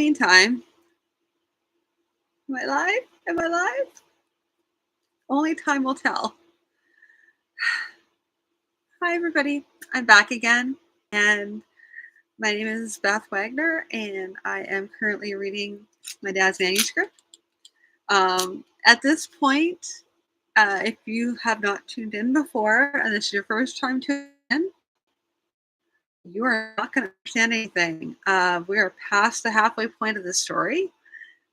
meantime, am I live? Am I live? Only time will tell. Hi, everybody. I'm back again, and my name is Beth Wagner, and I am currently reading my dad's manuscript. At this point, if you have not tuned in before, and this is your first time tuning in, you are not going to understand anything. We are past the halfway point of the story,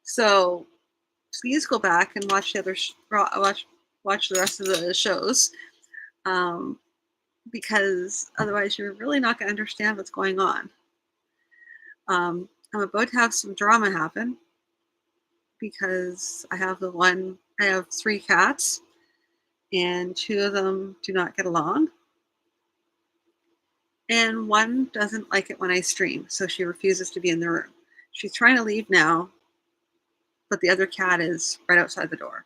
so please go back and watch the other watch the rest of the shows, because otherwise you're really not going to understand what's going on. I'm about to have some drama happen because I have 3 cats, and 2 of them do not get along. And one doesn't like it when I stream, so she refuses to be in the room. She's trying to leave now, but the other cat is right outside the door.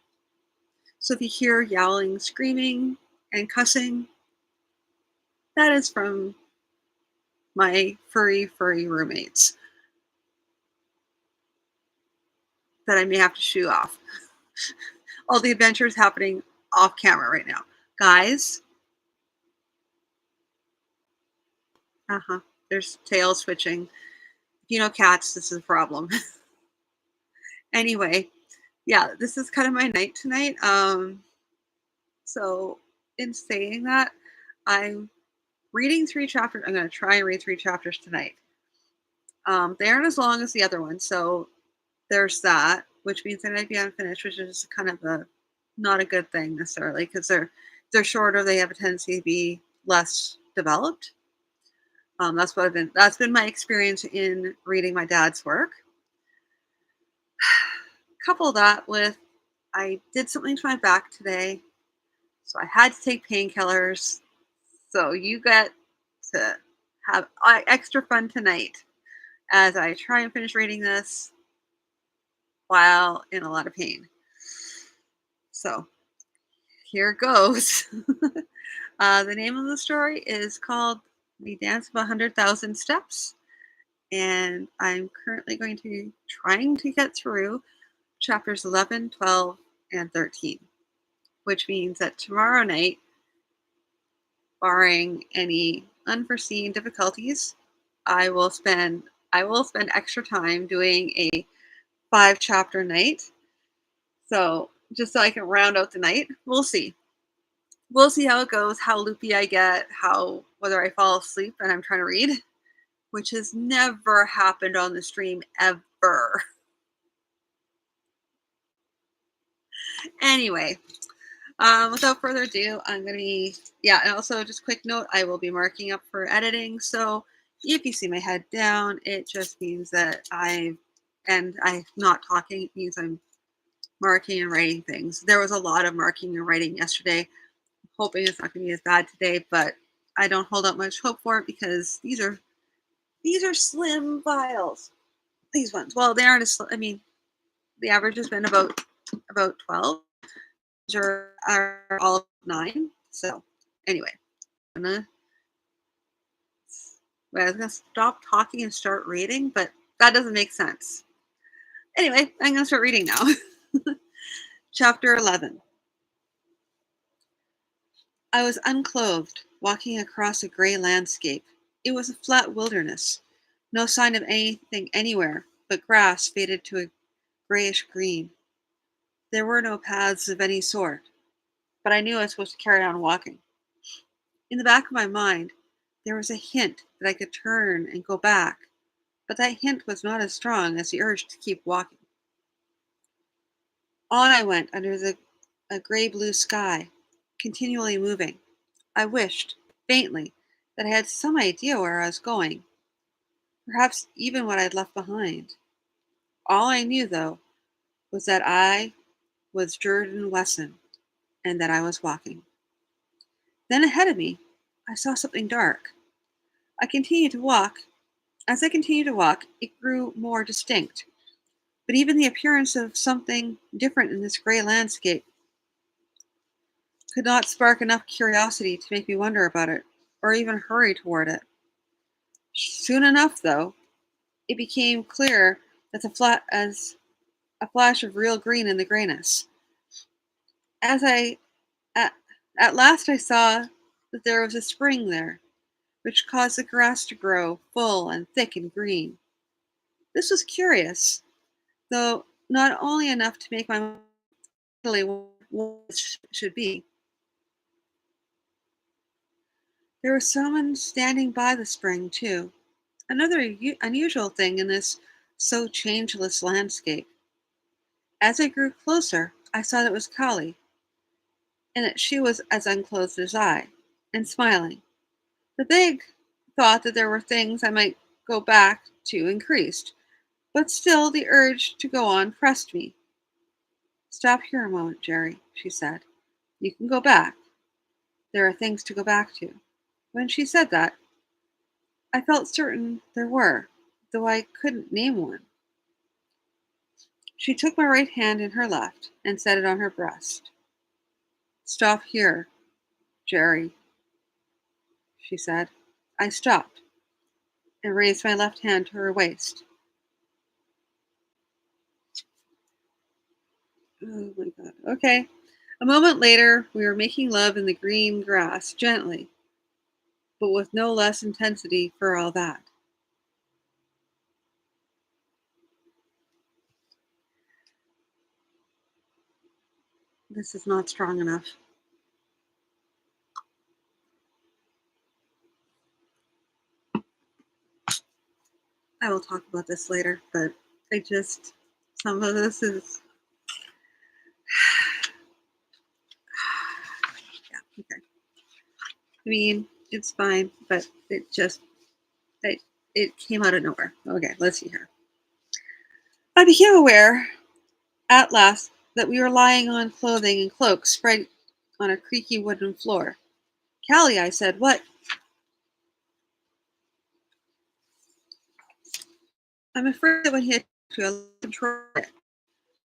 So if you hear yowling, screaming, and cussing, that is from my furry roommates that I may have to shoo off. All the adventures happening off camera right now. Guys. There's tail switching. If you know cats, this is a problem. Anyway, yeah, this is kind of my night tonight. So in saying that, I'm reading 3 chapters. I'm going to try and read 3 chapters tonight. They aren't as long as the other one, so there's that, which means they might be unfinished, which is kind of not a good thing necessarily, because they're shorter. They have a tendency to be less developed. That's been my experience in reading my dad's work. Couple that with, I did something to my back today, so I had to take painkillers. So you get to have extra fun tonight as I try and finish reading this while in a lot of pain. So here goes. The name of the story is called The Dance of 100,000 Steps, and I'm currently going to be trying to get through chapters 11, 12, and 13, which means that tomorrow night, barring any unforeseen difficulties, I will spend extra time doing a 5-chapter night. So just so I can round out the night. We'll see. We'll see how it goes, how loopy I get, whether I fall asleep and I'm trying to read, which has never happened on the stream ever. Anyway, without further ado, I'm going to be, and also just quick note, I will be marking up for editing. So if you see my head down, it just means that I'm not talking. It means I'm marking and writing things. There was a lot of marking and writing yesterday. I'm hoping it's not going to be as bad today, but I don't hold out much hope for it because these are slim files. These ones, well, they aren't as slim. I mean, the average has been about 12. These are all 9. So anyway, I was gonna stop talking and start reading, but that doesn't make sense. Anyway, I'm gonna start reading now. Chapter 11. I was unclothed, walking across a gray landscape. It was a flat wilderness. No sign of anything anywhere, but grass faded to a grayish green. There were no paths of any sort, but I knew I was supposed to carry on walking. In the back of my mind, there was a hint that I could turn and go back, but that hint was not as strong as the urge to keep walking. On I went under a gray-blue sky, continually moving. I wished, faintly, that I had some idea where I was going, perhaps even what I'd left behind. All I knew, though, was that I was Jordan Wesson, and that I was walking. Then ahead of me, I saw something dark. I continued to walk. As I continued to walk, it grew more distinct. But even the appearance of something different in this gray landscape could not spark enough curiosity to make me wonder about it, or even hurry toward it. Soon enough, though, it became clear as a flash of real green in the grayness. As I at, at last I saw that there was a spring there, which caused the grass to grow full and thick and green. This was curious, though not only enough to make my mind really what it should be. There was someone standing by the spring, too, another unusual thing in this so changeless landscape. As I grew closer, I saw that it was Kali, and that she was as unclothed as I, and smiling. The big thought that there were things I might go back to increased, but still the urge to go on pressed me. Stop here a moment, Jerry, she said. You can go back. There are things to go back to. When she said that, I felt certain there were, though I couldn't name one. She took my right hand in her left and set it on her breast. Stop here, Jerry, she said. I stopped and raised my left hand to her waist. Oh my God. Okay. A moment later, we were making love in the green grass gently, but with no less intensity for all that. This is not strong enough. I will talk about this later, but some of this is, yeah, okay. I mean, it's fine, but it, it came out of nowhere. Okay, let's see here. I became aware at last that we were lying on clothing and cloaks spread on a creaky wooden floor. Callie, I said, what? I'm afraid that when he had to control it,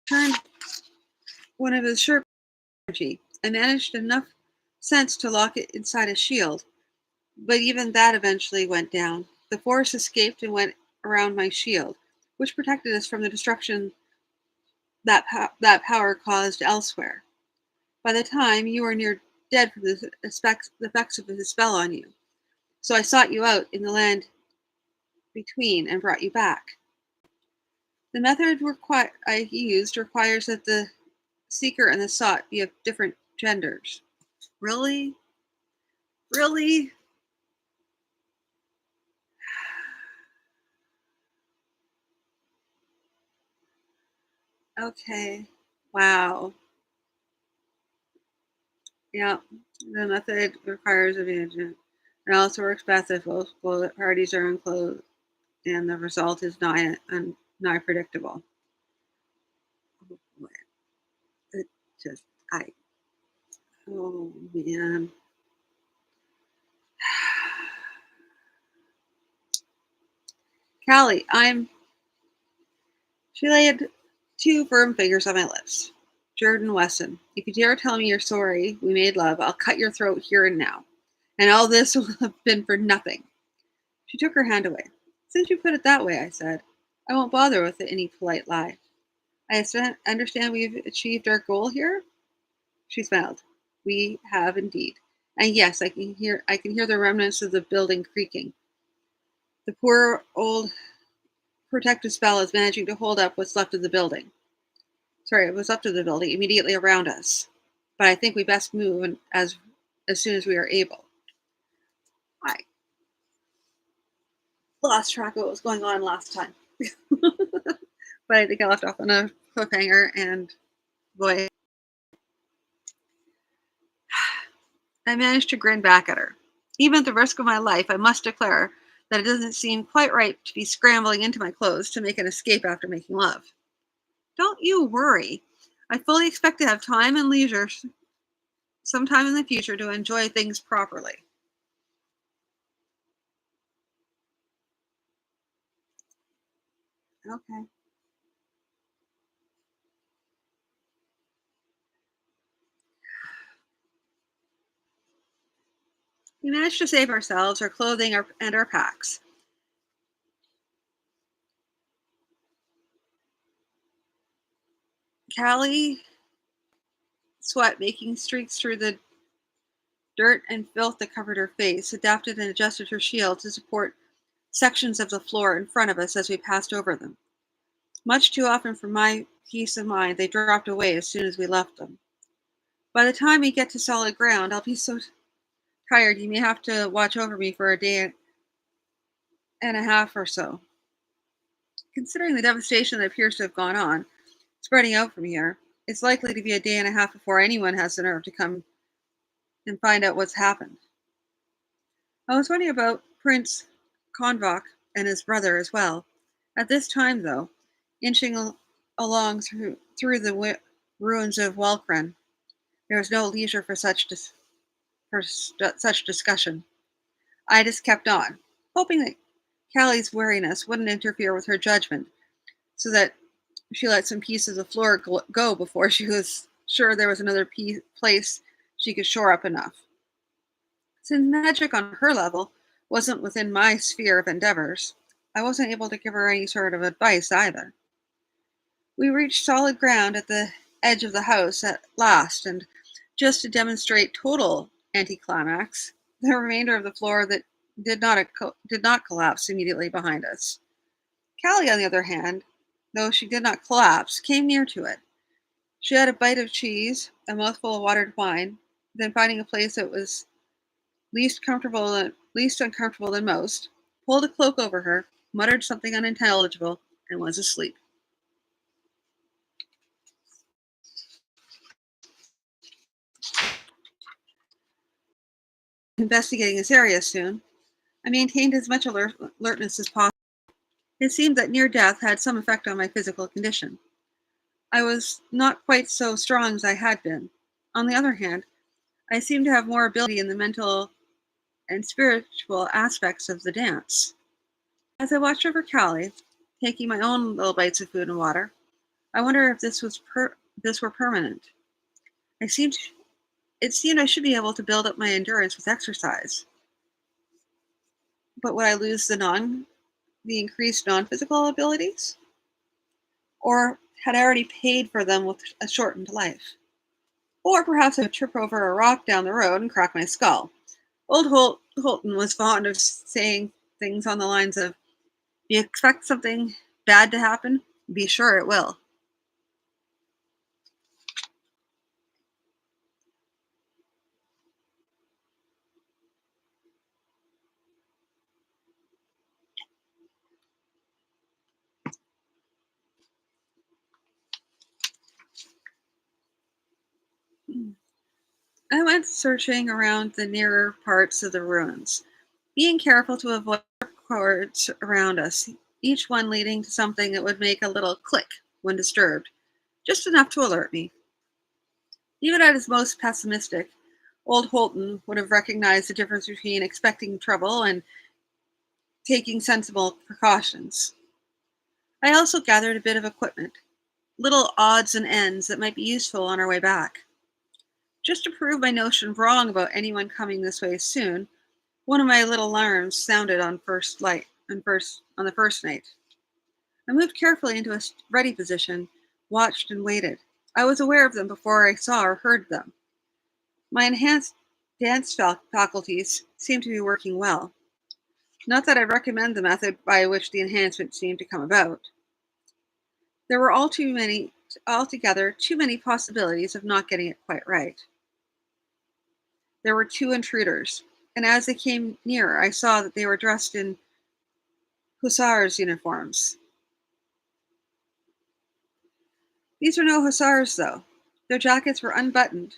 turned one of his shirt energy. I managed enough sense to lock it inside a shield, but even that eventually went down. The force escaped and went around my shield, which protected us from the destruction that power caused elsewhere. By the time you were near dead from the effects of his spell on you, so I sought you out in the land between and brought you back. The method I used requires that the seeker and the sought be of different genders. Really? Really? Okay. Wow. Yeah. The method requires a agent. It also works best if both parties are unclothed and the result is not predictable. Oh, boy. It just, I, oh man. Callie, she laid two firm fingers on my lips. Jordan Wesson, if you dare tell me you're sorry we made love, I'll cut your throat here and now. And all this will have been for nothing. She took her hand away. Since you put it that way, I said, I won't bother with any polite lie. I understand we've achieved our goal here? She smiled. We have indeed. And yes, I can hear the remnants of the building creaking. The poor old protective spell is managing to hold up what's left of the building. Sorry, what's left of the building immediately around us. But I think we best move as soon as we are able. I lost track of what was going on last time. But I think I left off on a cliffhanger, and boy, I managed to grin back at her. Even at the risk of my life, I must declare that it doesn't seem quite right to be scrambling into my clothes to make an escape after making love. Don't you worry. I fully expect to have time and leisure sometime in the future to enjoy things properly. Okay. We managed to save ourselves, our clothing, and our packs. Callie, sweat making streaks through the dirt and filth that covered her face, adapted and adjusted her shield to support sections of the floor in front of us as we passed over them. Much too often for my peace of mind, they dropped away as soon as we left them. By the time we get to solid ground, I'll be so tired you may have to watch over me for a day and a half or so. Considering the devastation that appears to have gone on, spreading out from here, it's likely to be a day and a half before anyone has the nerve to come and find out what's happened. I was wondering about Prince Konvok and his brother as well. At this time, though, inching along through the ruins of Welkren, there was no leisure for such discussion. I just kept on, hoping that Callie's wariness wouldn't interfere with her judgment, so that she let some pieces of floor go before she was sure there was another place she could shore up enough. Since magic on her level wasn't within my sphere of endeavors, I wasn't able to give her any sort of advice either. We reached solid ground at the edge of the house at last, and just to demonstrate total anticlimax, the remainder of the floor that did not collapse immediately behind us. Callie, on the other hand, though she did not collapse, came near to it. She had a bite of cheese, a mouthful of watered wine, then finding a place that was least uncomfortable than most, pulled a cloak over her, muttered something unintelligible, and was asleep. Investigating this area soon, I maintained as much alertness as possible. It seemed that near death had some effect on my physical condition. I was not quite so strong as I had been. On the other hand, I seemed to have more ability in the mental and spiritual aspects of the dance. As I watched over Callie, taking my own little bites of food and water, I wonder if this were permanent. I seemed it seemed I should be able to build up my endurance with exercise. But would I lose the increased non-physical abilities? Or had I already paid for them with a shortened life? Or perhaps I would trip over a rock down the road and crack my skull. Old Holton was fond of saying things on the lines of, "You expect something bad to happen? Be sure it will." I went searching around the nearer parts of the ruins, being careful to avoid cords around us, each one leading to something that would make a little click when disturbed, just enough to alert me. Even at his most pessimistic, old Holton would have recognized the difference between expecting trouble and taking sensible precautions. I also gathered a bit of equipment, little odds and ends that might be useful on our way back. Just to prove my notion wrong about anyone coming this way soon, one of my little alarms sounded on the first night. I moved carefully into a ready position, watched and waited. I was aware of them before I saw or heard them. My enhanced dance faculties seemed to be working well. Not that I recommend the method by which the enhancement seemed to come about. There were altogether too many possibilities of not getting it quite right. There were two intruders, and as they came nearer, I saw that they were dressed in hussars' uniforms. These were no hussars, though. Their jackets were unbuttoned,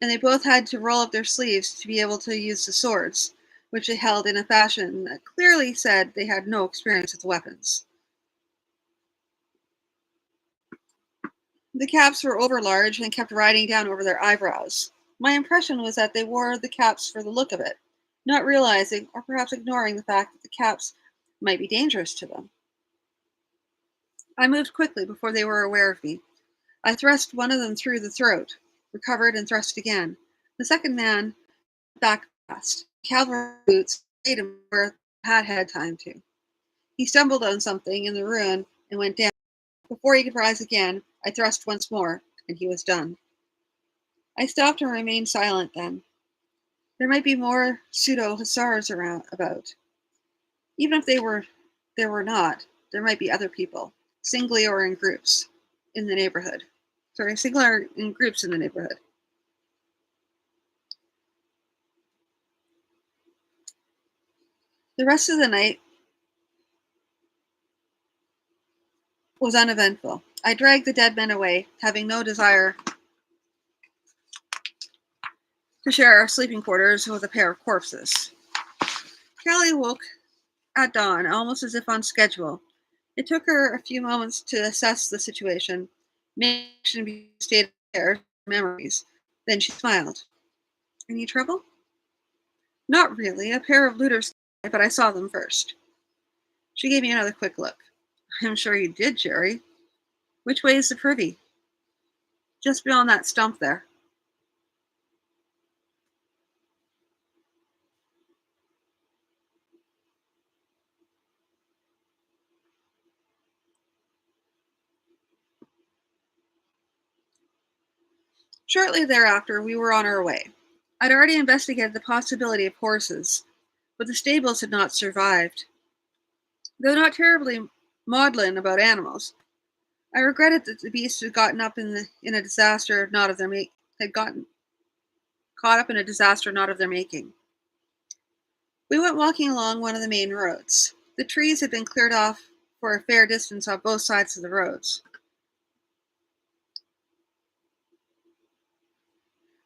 and they both had to roll up their sleeves to be able to use the swords, which they held in a fashion that clearly said they had no experience with weapons. The caps were overlarge and kept riding down over their eyebrows. My impression was that they wore the caps for the look of it, not realizing or perhaps ignoring the fact that the caps might be dangerous to them. I moved quickly before they were aware of me. I thrust one of them through the throat, recovered and thrust again. The second man back fast. Cavalry boots made him where the hat had time to. He stumbled on something in the ruin and went down. Before he could rise again, I thrust once more, and he was done. I stopped and remained silent then. There might be more pseudo hussars around about. Even if there were not, there might be other people, singly or in groups, in the neighborhood. Sorry, singly or in groups in the neighborhood. The rest of the night was uneventful. I dragged the dead men away, having no desire to share our sleeping quarters with a pair of corpses. Callie woke at dawn, almost as if on schedule. It took her a few moments to assess the situation, make a state of affairs, memories. Then she smiled. Any trouble? Not really. A pair of looters, but I saw them first. She gave me another quick look. I'm sure you did, Jerry. Which way is the privy? Just beyond that stump there. Shortly thereafter, we were on our way. I'd already investigated the possibility of horses, but the stables had not survived. Though not terribly maudlin about animals, I regretted that the beasts had gotten up in a disaster not of their had gotten caught up in a disaster not of their making. We went walking along one of the main roads. The trees had been cleared off for a fair distance on both sides of the roads,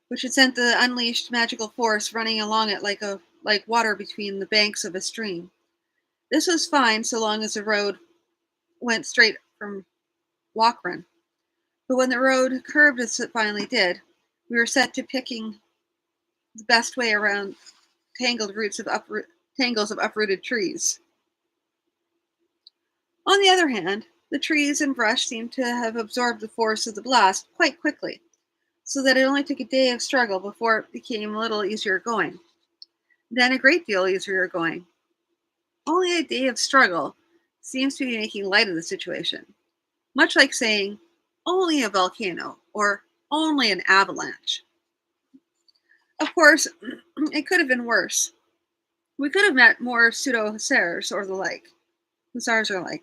which had sent the unleashed magical force running along it like water between the banks of a stream. This was fine so long as the road went straight from Walkrun. But when the road curved as it finally did, we were set to picking the best way around tangles of uprooted trees. On the other hand, the trees and brush seemed to have absorbed the force of the blast quite quickly, so that it only took a day of struggle before it became a little easier going. Then a great deal easier going. Only a day of struggle seems to be making light of the situation, much like saying, only a volcano, or only an avalanche. Of course, it could have been worse. We could have met more pseudo hussars or the like. Hussars or like.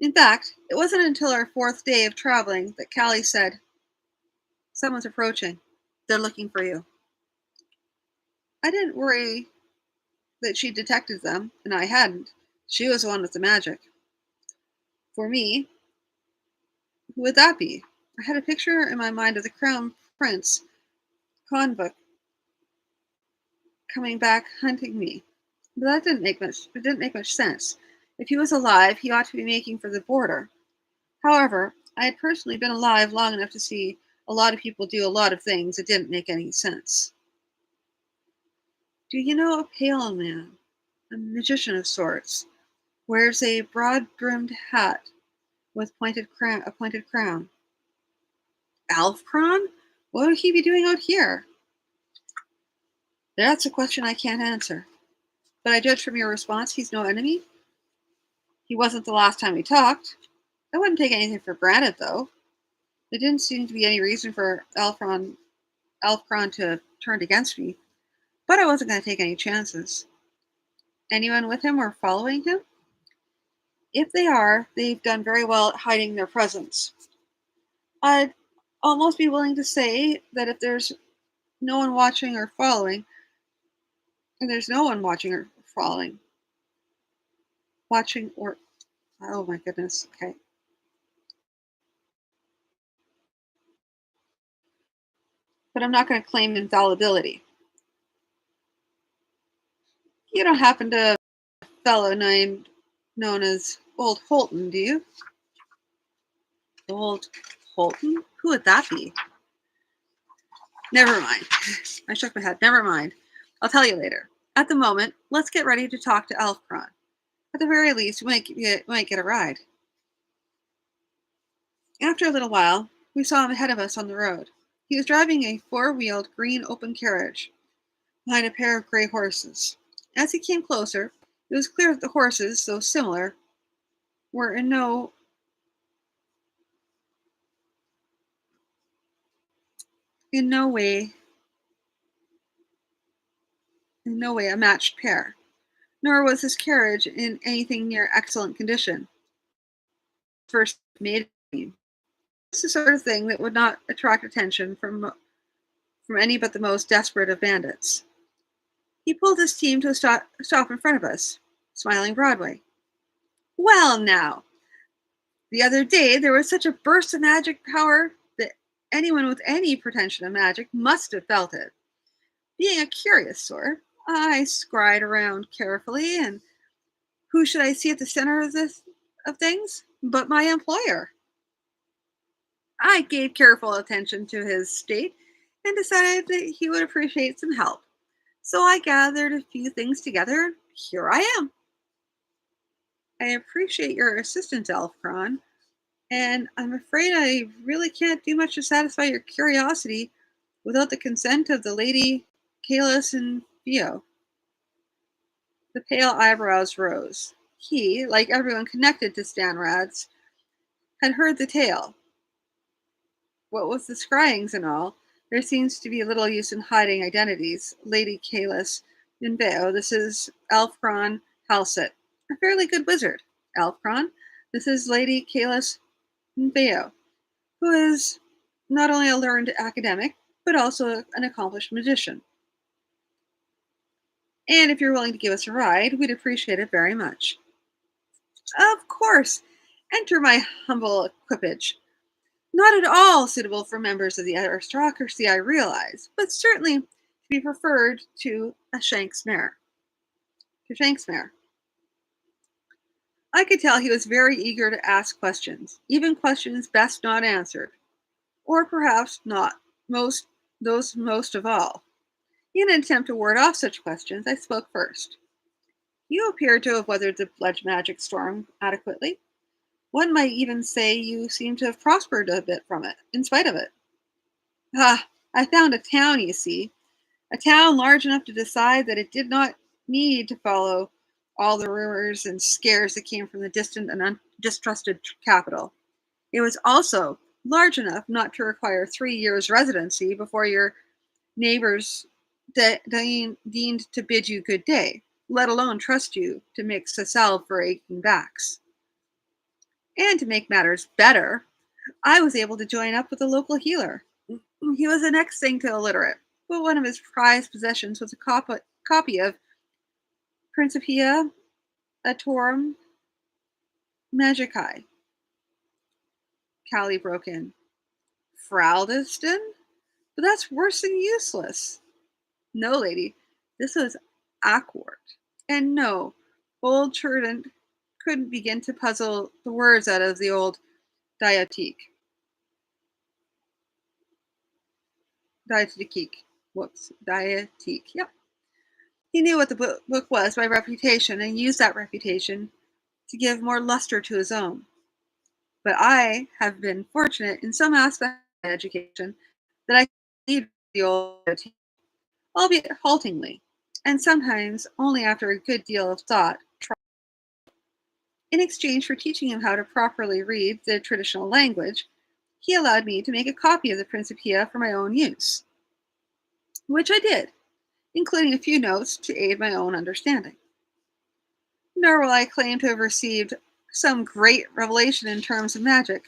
In fact, it wasn't until our fourth day of traveling that Callie said, someone's approaching. They're looking for you. I didn't worry that she detected them, and I hadn't. She was the one with the magic. For me, who would that be? I had a picture in my mind of the crown prince, convict, coming back hunting me. But it didn't make much sense. If he was alive, he ought to be making for the border. However, I had personally been alive long enough to see a lot of people do a lot of things that didn't make any sense. Do you know a pale man, a magician of sorts, wears a broad-brimmed hat with a pointed crown? Alfcron? What would he be doing out here? That's a question I can't answer. But I judge from your response he's no enemy? He wasn't the last time we talked. I wouldn't take anything for granted, though. There didn't seem to be any reason for Alfcron to have turned against me, but I wasn't going to take any chances. Anyone with him or following him? If they are, they've done very well at hiding their presence. I'd almost be willing to say that if there's no one watching or following, and there's no one watching or following, watching or, oh my goodness, okay. But I'm not going to claim infallibility. You don't happen to a fellow known as Old Holton, do you? Old Holton? Who would that be? Never mind. I shook my head. Never mind. I'll tell you later. At the moment, let's get ready to talk to Alfcron. At the very least, we might get a ride. After a little while, we saw him ahead of us on the road. He was driving a four-wheeled green open carriage behind a pair of gray horses. As he came closer, it was clear that the horses, though similar, were in no way in no way a matched pair, nor was his carriage in anything near excellent condition. First made me. It's the sort of thing that would not attract attention from any but the most desperate of bandits. He pulled his team to a stop in front of us, smiling broadly. Well, now, the other day there was such a burst of magic power that anyone with any pretension of magic must have felt it. Being a curious sort, I scryed around carefully, and who should I see at the center of things but my employer? I gave careful attention to his state and decided that he would appreciate some help. So I gathered a few things together, and here I am. I appreciate your assistance, Elfcron, and I'm afraid I really can't do much to satisfy your curiosity without the consent of the Lady Kalis and Theo. The pale eyebrows rose. He, like everyone connected to Stanrad's, had heard the tale. What with the scryings and all, there seems to be little use in hiding identities. Lady Kalis and Veo, this is Elfcron Halset, a fairly good wizard. Elfcron, this is Lady Kalis and Veo, who is not only a learned academic, but also an accomplished magician. And if you're willing to give us a ride, we'd appreciate it very much. Of course, enter my humble equipage. Not at all suitable for members of the aristocracy, I realize, but certainly to be preferred to a Shanks mare. To Shanks mare. I could tell he was very eager to ask questions, even questions best not answered, or perhaps not most of all. In an attempt to ward off such questions, I spoke first. You appear to have weathered the blood magic storm adequately. One might even say you seem to have prospered a bit from it, in spite of it. Ah, I found a town, you see. A town large enough to decide that it did not need to follow all the rumors and scares that came from the distant and distrusted capital. It was also large enough not to require 3 years residency before your neighbors deemed to bid you good day, let alone trust you to mix a salve for aching backs. And to make matters better, I was able to join up with a local healer. He was the next thing to illiterate, but one of his prized possessions was a copy of Principia Atorum Magicae. Callie broke in. Fraldiston? But that's worse than useless. No, lady, this was awkward. And no, old Trident couldn't begin to puzzle the words out of the old dietique. Dietique. Whoops. Dietique. Yep. He knew what the book was by reputation and used that reputation to give more luster to his own. But I have been fortunate in some aspects of my education that I can read the old dietique, albeit haltingly, and sometimes only after a good deal of thought. In exchange for teaching him how to properly read the traditional language, he allowed me to make a copy of the Principia for my own use, which I did, including a few notes to aid my own understanding. Nor will I claim to have received some great revelation in terms of magic,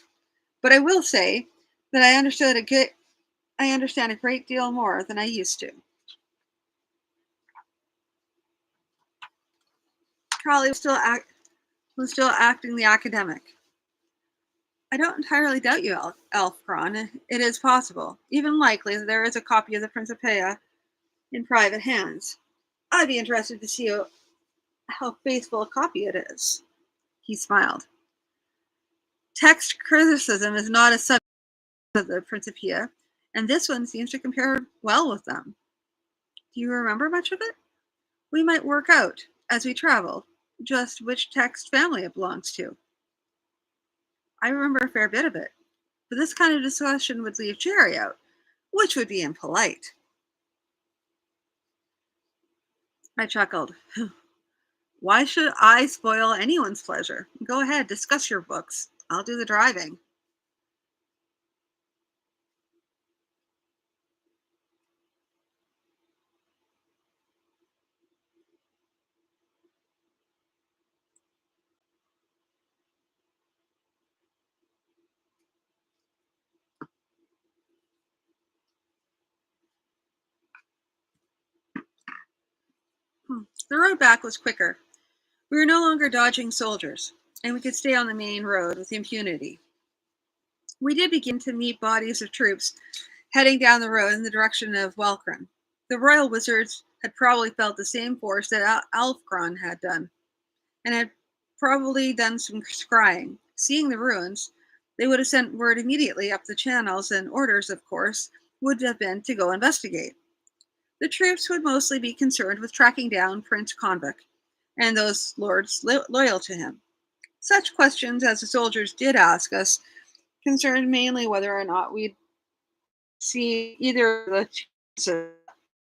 but I will say that I understand a great deal more than I used to. Crowley was still acting the academic. I don't entirely doubt you, Elfcron. It is possible, even likely, that there is a copy of the Principia in private hands. I'd be interested to see how faithful a copy it is. He smiled. Text criticism is not a subject of the Principia, and this one seems to compare well with them. Do you remember much of it? We might work out, as we travel, just which text family it belongs to. I remember a fair bit of it, but this kind of discussion would leave Jerry out, which would be impolite. I chuckled. Why should I spoil anyone's pleasure? Go ahead, discuss your books. I'll do the driving. The road back was quicker. We were no longer dodging soldiers, and we could stay on the main road with impunity. We did begin to meet bodies of troops heading down the road in the direction of Welkran. The royal wizards had probably felt the same force that Alfgron had done, and had probably done some scrying. Seeing the ruins, they would have sent word immediately up the channels, and orders, of course, would have been to go investigate. The troops would mostly be concerned with tracking down Prince Konvik and those lords loyal to him. Such questions as the soldiers did ask us concerned mainly whether or not we'd see either of the chiefs on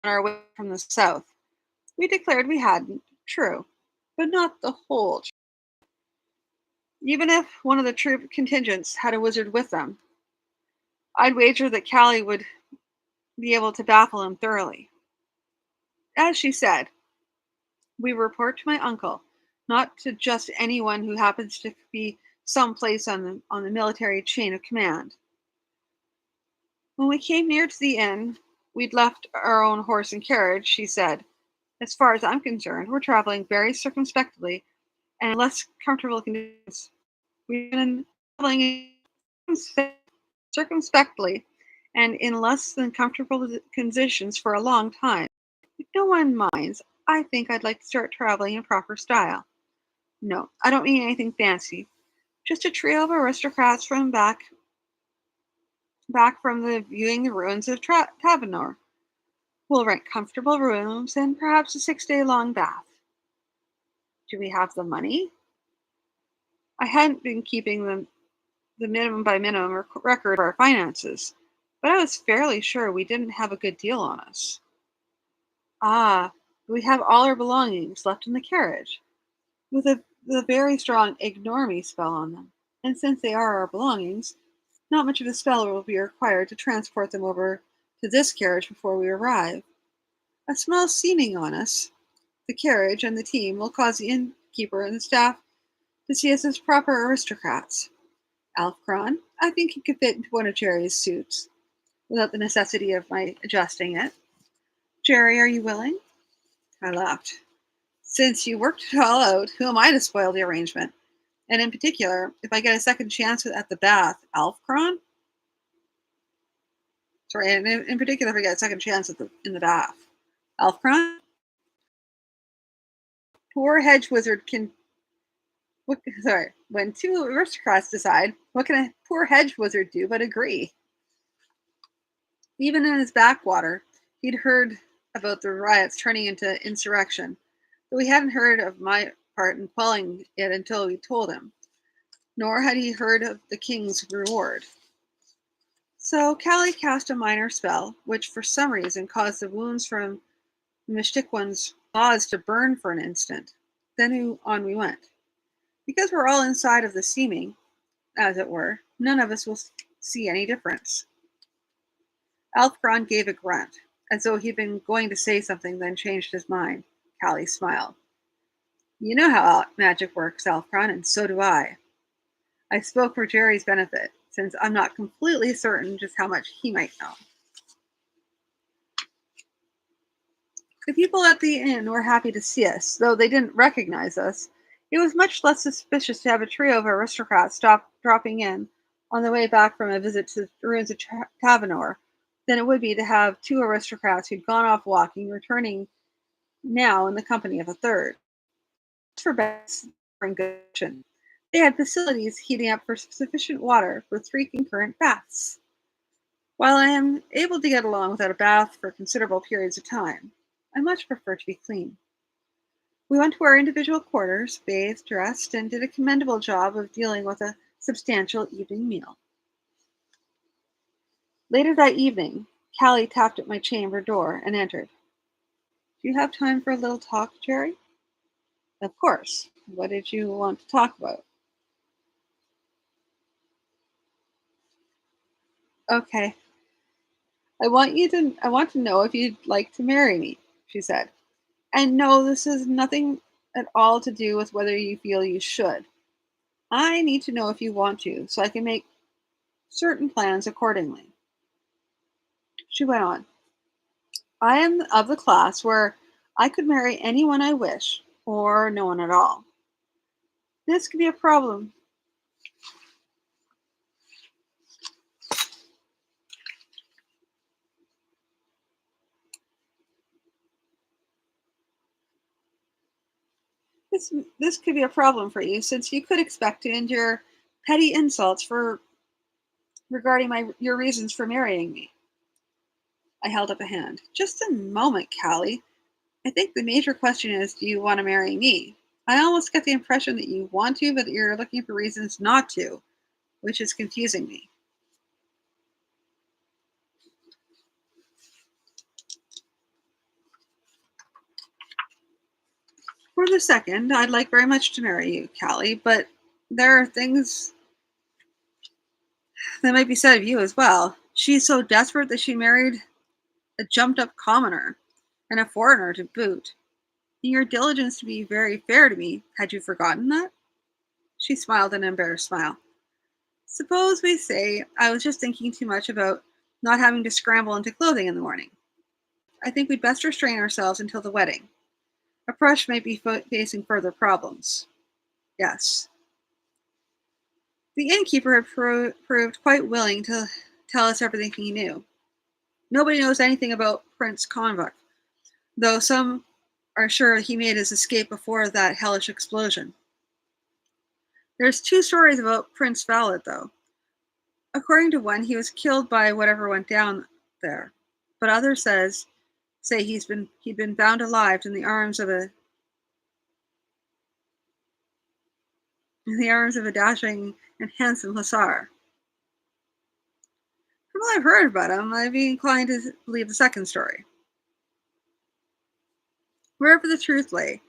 our way from the south. We declared we hadn't, true, but not the whole. Even if one of the troop contingents had a wizard with them, I'd wager that Callie would be able to baffle him thoroughly. As she said, we report to my uncle, not to just anyone who happens to be someplace on the military chain of command. When we came near to the inn, we'd left our own horse and carriage, she said, as far as I'm concerned, we're traveling very circumspectly and in less comfortable conditions. We've been traveling circumspectly and in less than comfortable conditions for a long time. If no one minds, I think I'd like to start traveling in proper style. No, I don't mean anything fancy. Just a trio of aristocrats from back from the viewing the ruins of Tavanor. We'll rent comfortable rooms and perhaps a 6-day long bath. Do we have the money? I hadn't been keeping the minimum by minimum record of our finances, but I was fairly sure we didn't have a good deal on us. Ah, we have all our belongings left in the carriage, with a very strong ignore me spell on them. And since they are our belongings, not much of a spell will be required to transport them over to this carriage before we arrive. A small seeming on us, the carriage and the team will cause the innkeeper and the staff to see us as proper aristocrats. Alfcron, I think he could fit into one of Jerry's suits, without the necessity of my adjusting it. Jerry, are you willing? I laughed. Since you worked it all out, who am I to spoil the arrangement? And in particular, if I get a second chance at the bath, Alfcron? Sorry, and in particular, if I get a second chance in the bath, Alfcron? Poor hedge wizard can. Sorry, when two aristocrats decide, what can a poor hedge wizard do but agree? Even in his backwater, he'd heard about the riots turning into insurrection, though he hadn't heard of my part in quelling it until we told him, nor had he heard of the king's reward. So Callie cast a minor spell, which for some reason caused the wounds from the Mishtikwan's claws to burn for an instant. Then on we went. Because we're all inside of the seeming, as it were, none of us will see any difference. Alfgron gave a grunt, as though he'd been going to say something, then changed his mind. Callie smiled. You know how magic works, Alfgron, and so do I. I spoke for Jerry's benefit, since I'm not completely certain just how much he might know. The people at the inn were happy to see us, though they didn't recognize us. It was much less suspicious to have a trio of aristocrats dropping in on the way back from a visit to the ruins of Tavanor than it would be to have two aristocrats who'd gone off walking, returning now in the company of a third. As for Beth's good, they had facilities heating up for sufficient water for 3 concurrent baths. While I am able to get along without a bath for considerable periods of time, I much prefer to be clean. We went to our individual quarters, bathed, dressed, and did a commendable job of dealing with a substantial evening meal. Later that evening, Callie tapped at my chamber door and entered. Do you have time for a little talk, Jerry? Of course. What did you want to talk about? Okay. I want to know if you'd like to marry me, she said. And no, this has nothing at all to do with whether you feel you should. I need to know if you want to, so I can make certain plans accordingly. She went on, I am of the class where I could marry anyone I wish, or no one at all. This could be a problem. This could be a problem for you since you could expect to endure petty insults for regarding your reasons for marrying me. I held up a hand. Just a moment, Callie. I think the major question is, do you want to marry me? I almost get the impression that you want to, but that you're looking for reasons not to, which is confusing me. For the second, I'd like very much to marry you, Callie, but there are things that might be said of you as well. She's so desperate that she married a jumped up commoner and a foreigner to boot. In your diligence to be very fair to me, had you forgotten that? She smiled an embarrassed smile. Suppose we say I was just thinking too much about not having to scramble into clothing in the morning. I think we'd best restrain ourselves until the wedding. Approach might be facing further problems. Yes. The innkeeper had proved quite willing to tell us everything he knew. Nobody knows anything about Prince Convoc, though some are sure he made his escape before that hellish explosion. There's two stories about Prince Valid, though. According to one, he was killed by whatever went down there, but others say he'd been bound alive in the arms of a dashing and handsome hussar. From what I've heard about him, I'd be inclined to believe the second story. Wherever the truth lay,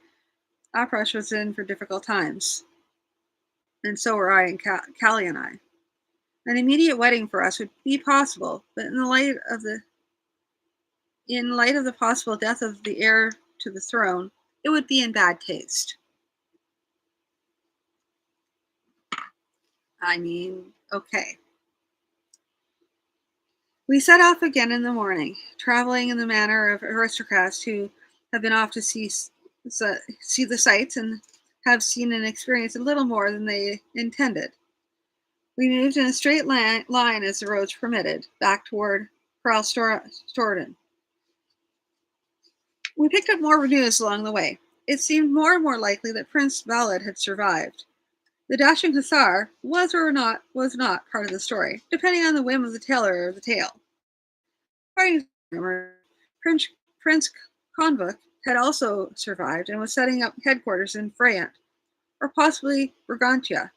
Aprash was in for difficult times, and so were I and Callie and I. An immediate wedding for us would be possible, but in light of the possible death of the heir to the throne, it would be in bad taste. I mean, okay. We set off again in the morning, traveling in the manner of aristocrats who have been off to see the sights and have seen and experienced a little more than they intended. We moved in a straight line as the roads permitted, back toward Storden. We picked up more news along the way. It seemed more and more likely that Prince Valid had survived. The dashing hussar was not part of the story, depending on the whim of the teller of the tale. According to rumor, Prince, Prince Convoc had also survived and was setting up headquarters in Freyant, or possibly Brigantia.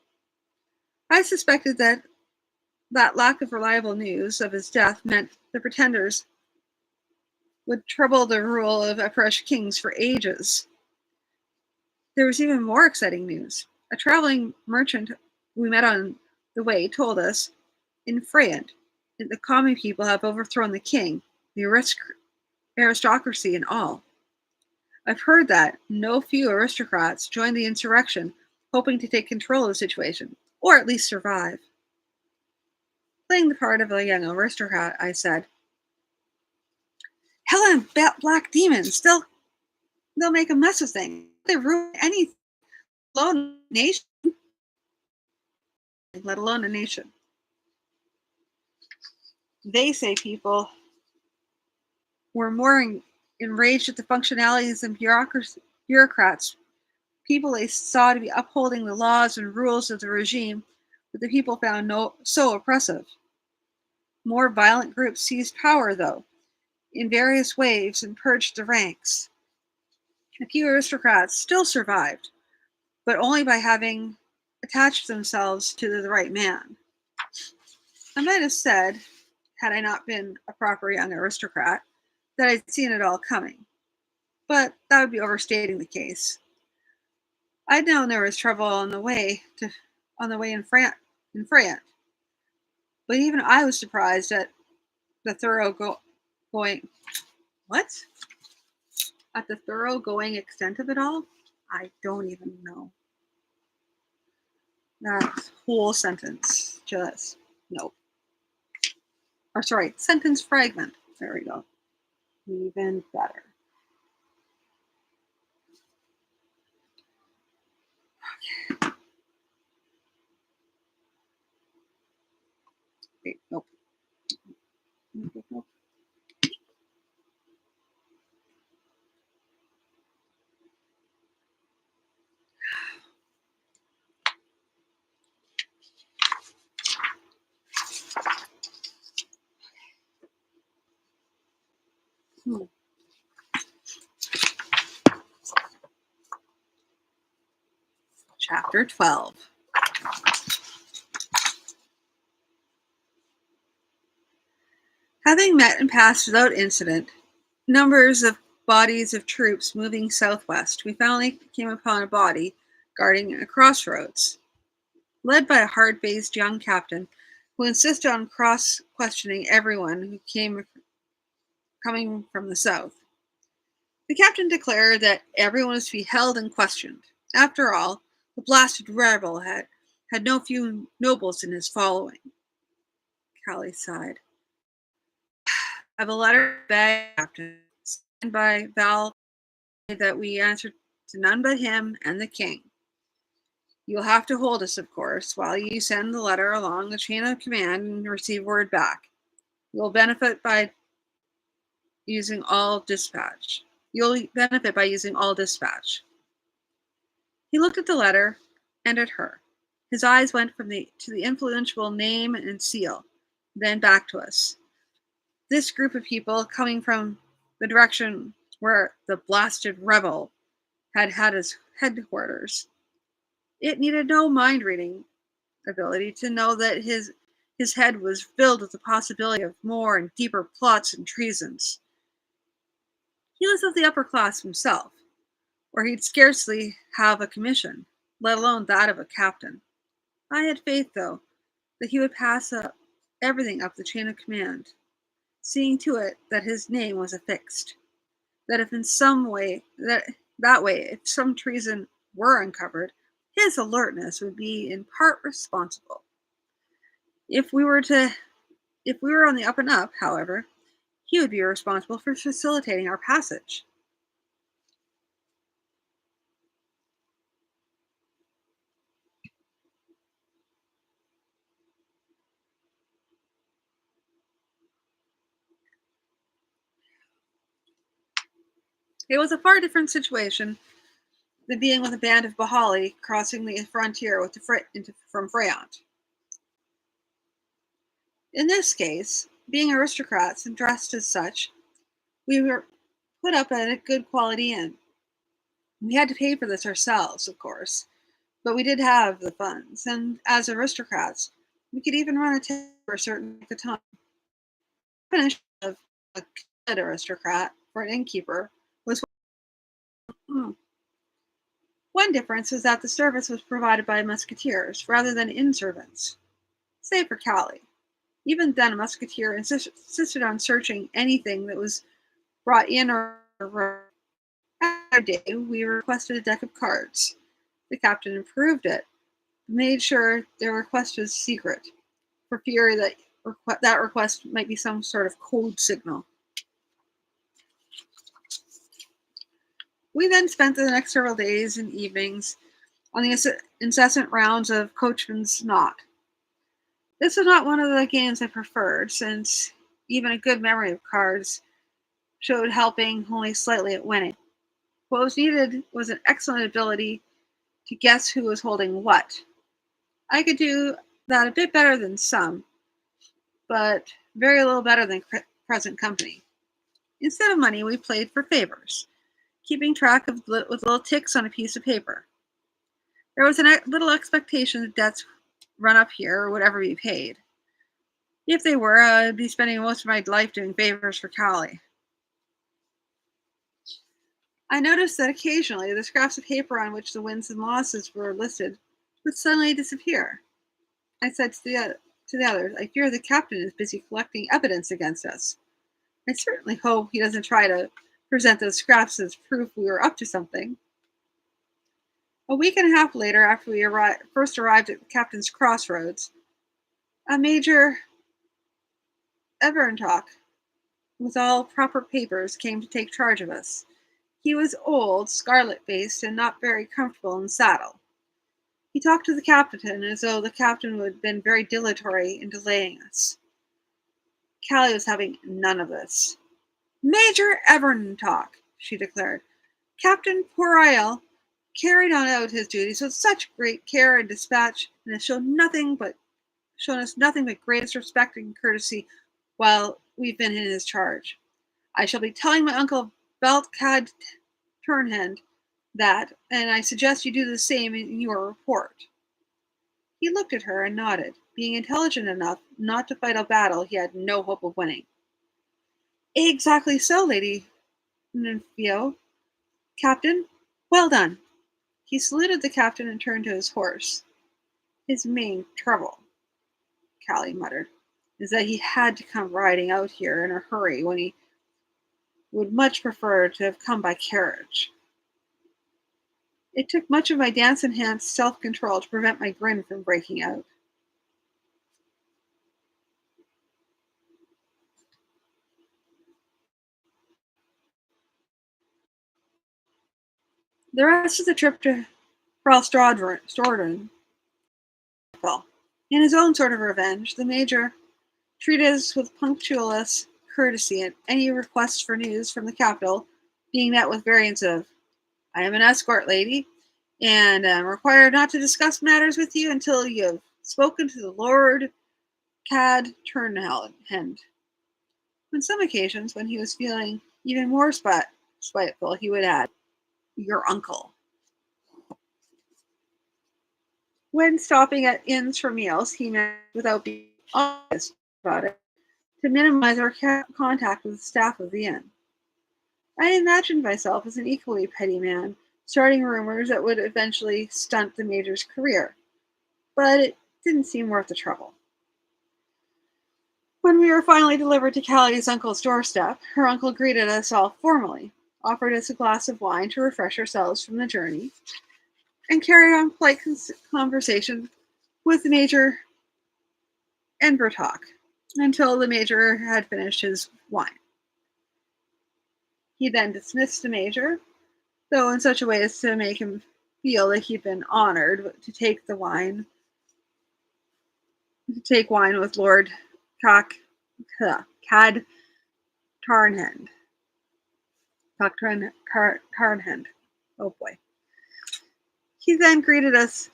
I suspected that lack of reliable news of his death meant the pretenders would trouble the rule of oppressed kings for ages. There was even more exciting news. A traveling merchant we met on the way told us in Freyant that the common people have overthrown the king, the aristocracy, and all. I've heard that no few aristocrats joined the insurrection, hoping to take control of the situation, or at least survive. Playing the part of a young aristocrat, I said, Hell and black demons, they'll make a mess of things. They ruin anything, let alone a nation. They say people were more enraged at the functionalities and bureaucrats, people they saw to be upholding the laws and rules of the regime that the people found so oppressive. More violent groups seized power, though, in various waves and purged the ranks. A few aristocrats still survived, but only by having attached themselves to the right man. I might have said, had I not been a proper young aristocrat, that I'd seen it all coming. but that would be overstating the case. I'd known there was trouble on the way in France, but even I was surprised at the going what? At the thoroughgoing extent of it all. I don't even know. That whole sentence just nope. Or sorry, sentence fragment. There we go. Even better. Wait, nope. Nope. Hmm. Chapter 12. Having met and passed without incident numbers of bodies of troops moving southwest, we finally came upon a body guarding a crossroads, led by a hard-faced young captain who insisted on cross-questioning everyone who came coming from the south. The captain declared that everyone was to be held and questioned. After all, the blasted rebel had no few nobles in his following. Callie sighed. I have a letter back, Captain, signed by Val that we answer to none but him and the king. You'll have to hold us, of course, while you send the letter along the chain of command and receive word back. You'll benefit by using all dispatch. You'll benefit by using all dispatch. He looked at the letter and at her. His eyes went to the influential name and seal, then back to us. This group of people coming from the direction where the blasted rebel had his headquarters. It needed no mind reading ability to know that his head was filled with the possibility of more and deeper plots and treasons. He was of the upper class himself, or he'd scarcely have a commission, let alone that of a captain. I had faith, though, that he would pass everything up the chain of command, seeing to it that his name was affixed. That if in some way that way, if some treason were uncovered, his alertness would be in part responsible. If we were on the up and up, however, he would be responsible for facilitating our passage. It was a far different situation than being with a band of Bahali crossing the frontier from Freyant. In this case, being aristocrats and dressed as such, we were put up at a good quality inn. We had to pay for this ourselves, of course, but we did have the funds, and as aristocrats, we could even run a table for a certain length of time. The definition of a good aristocrat for an innkeeper was one difference was that the service was provided by musketeers rather than inn servants. Save for Callie. Even then, a musketeer insisted on searching anything that was brought in or Another day, we requested a deck of cards. The captain approved it, but made sure their request was secret, for fear that that request might be some sort of code signal. We then spent the next several days and evenings on the incessant rounds of coachman's knot. This was not one of the games I preferred, since even a good memory of cards showed helping only slightly at winning. What was needed was an excellent ability to guess who was holding what. I could do that a bit better than some, but very little better than present company. Instead of money, we played for favors, keeping track of with little ticks on a piece of paper. There was a little expectation that debts run up here or whatever be paid. If they were, I'd be spending most of my life doing favors for Callie. I noticed that occasionally the scraps of paper on which the winds and losses were listed would suddenly disappear. I said to the others, I fear the captain is busy collecting evidence against us. I certainly hope he doesn't try to present those scraps as proof we were up to something. A week and a half later, after we first arrived at the Captain's Crossroads, a Major Everntalk, with all proper papers, came to take charge of us. He was old, scarlet faced, and not very comfortable in the saddle. He talked to the captain as though the captain had been very dilatory in delaying us. Callie was having none of this. Major Everntalk, she declared. Captain Poriel carried on out his duties with such great care and dispatch, and has shown us nothing but greatest respect and courtesy while we've been in his charge. I shall be telling my uncle Beltcad Turnhand that, and I suggest you do the same in your report. He looked at her and nodded, being intelligent enough not to fight a battle he had no hope of winning. Exactly so, Lady Nympho. Captain, well done. He saluted the captain and turned to his horse. His main trouble, Callie muttered, is that he had to come riding out here in a hurry when he would much prefer to have come by carriage. It took much of my dance-enhanced self-control to prevent my grin from breaking out. The rest of the trip to Frostradren fell. In his own sort of revenge, the Major treated us with punctilious courtesy, and any requests for news from the capital being met with variants of, I am an escort lady, and am required not to discuss matters with you until you have spoken to the Lord Cad Turnhend. On some occasions, when he was feeling even more spiteful, he would add, your uncle. When stopping at inns for meals, he managed, without being honest about it, to minimize our contact with the staff of the inn. I imagined myself as an equally petty man, starting rumors that would eventually stunt the Major's career, but it didn't seem worth the trouble. When we were finally delivered to Callie's uncle's doorstep, her uncle greeted us all formally, offered us a glass of wine to refresh ourselves from the journey, and carried on polite conversation with Major Envertalk until the Major had finished his wine. He then dismissed the Major, though in such a way as to make him feel that he'd been honored to take wine with Lord Cad Tarnhend. Tarnhend. Oh boy. He then greeted us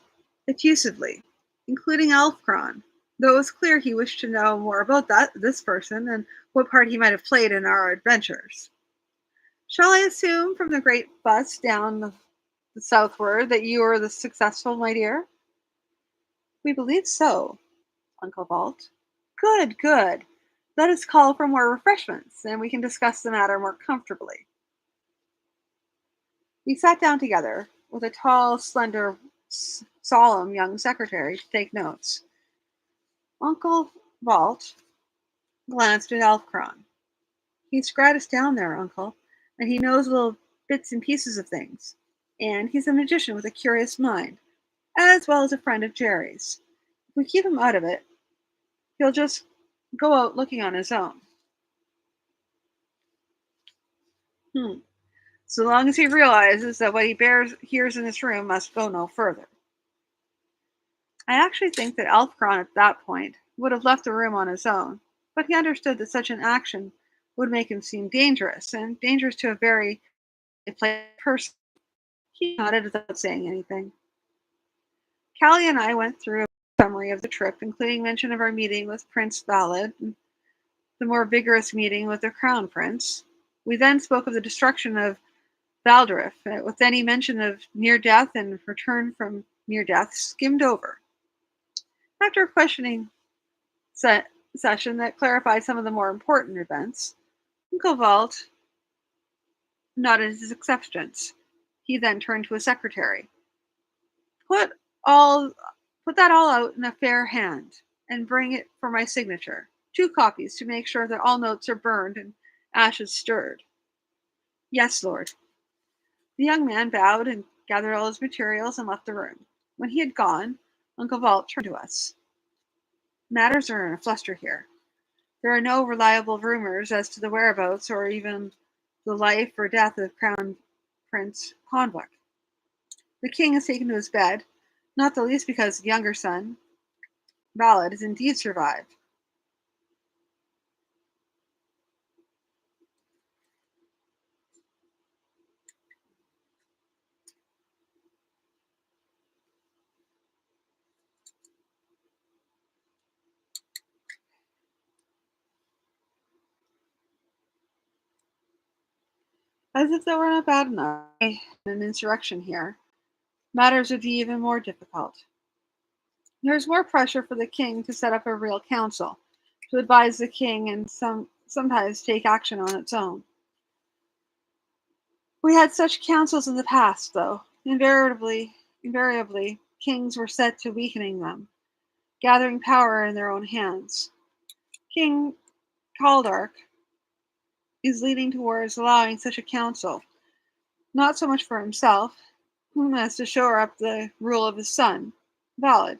effusively, including Elfcron, though it was clear he wished to know more about this person and what part he might have played in our adventures. Shall I assume from the great fuss down the southward that you are the successful, my dear? We believe so, Uncle Vault. Good, good. Let us call for more refreshments, and we can discuss the matter more comfortably. We sat down together, with a tall, slender, solemn young secretary to take notes. Uncle Vault glanced at Alfcron. He's got us down there, Uncle, and he knows little bits and pieces of things. And he's a magician with a curious mind, as well as a friend of Jerry's. If we keep him out of it, he'll just go out looking on his own. Hmm. So long as he realizes that what he hears in this room must go no further. I actually think that Alfcron at that point would have left the room on his own, but he understood that such an action would make him seem dangerous, and dangerous to a very played person. He nodded without saying anything. Callie and I went through a summary of the trip, including mention of our meeting with Prince Valid, and the more vigorous meeting with the Crown Prince. We then spoke of the destruction of Valdorif, with any mention of near death and return from near death skimmed over. After a questioning session that clarified some of the more important events, Uncle Vault nodded his acceptance. He then turned to his secretary. Put all put that all out in a fair hand, and bring it for my signature. 2 copies to make sure that all notes are burned and ashes stirred. Yes, Lord. The young man bowed and gathered all his materials and left the room. When he had gone, Uncle Vault turned to us. Matters are in a fluster here. There are no reliable rumors as to the whereabouts or even the life or death of Crown Prince Convict. The king is taken to his bed, not the least because the younger son, Ballad, has indeed survived. As if that were not bad enough, an insurrection here, matters would be even more difficult. There is more pressure for the king to set up a real council, to advise the king and sometimes take action on its own. We had such councils in the past, though. Invariably, kings were set to weakening them, gathering power in their own hands. King Caldark is leaning towards allowing such a council, not so much for himself, whom as to shore up the rule of his son, Valid,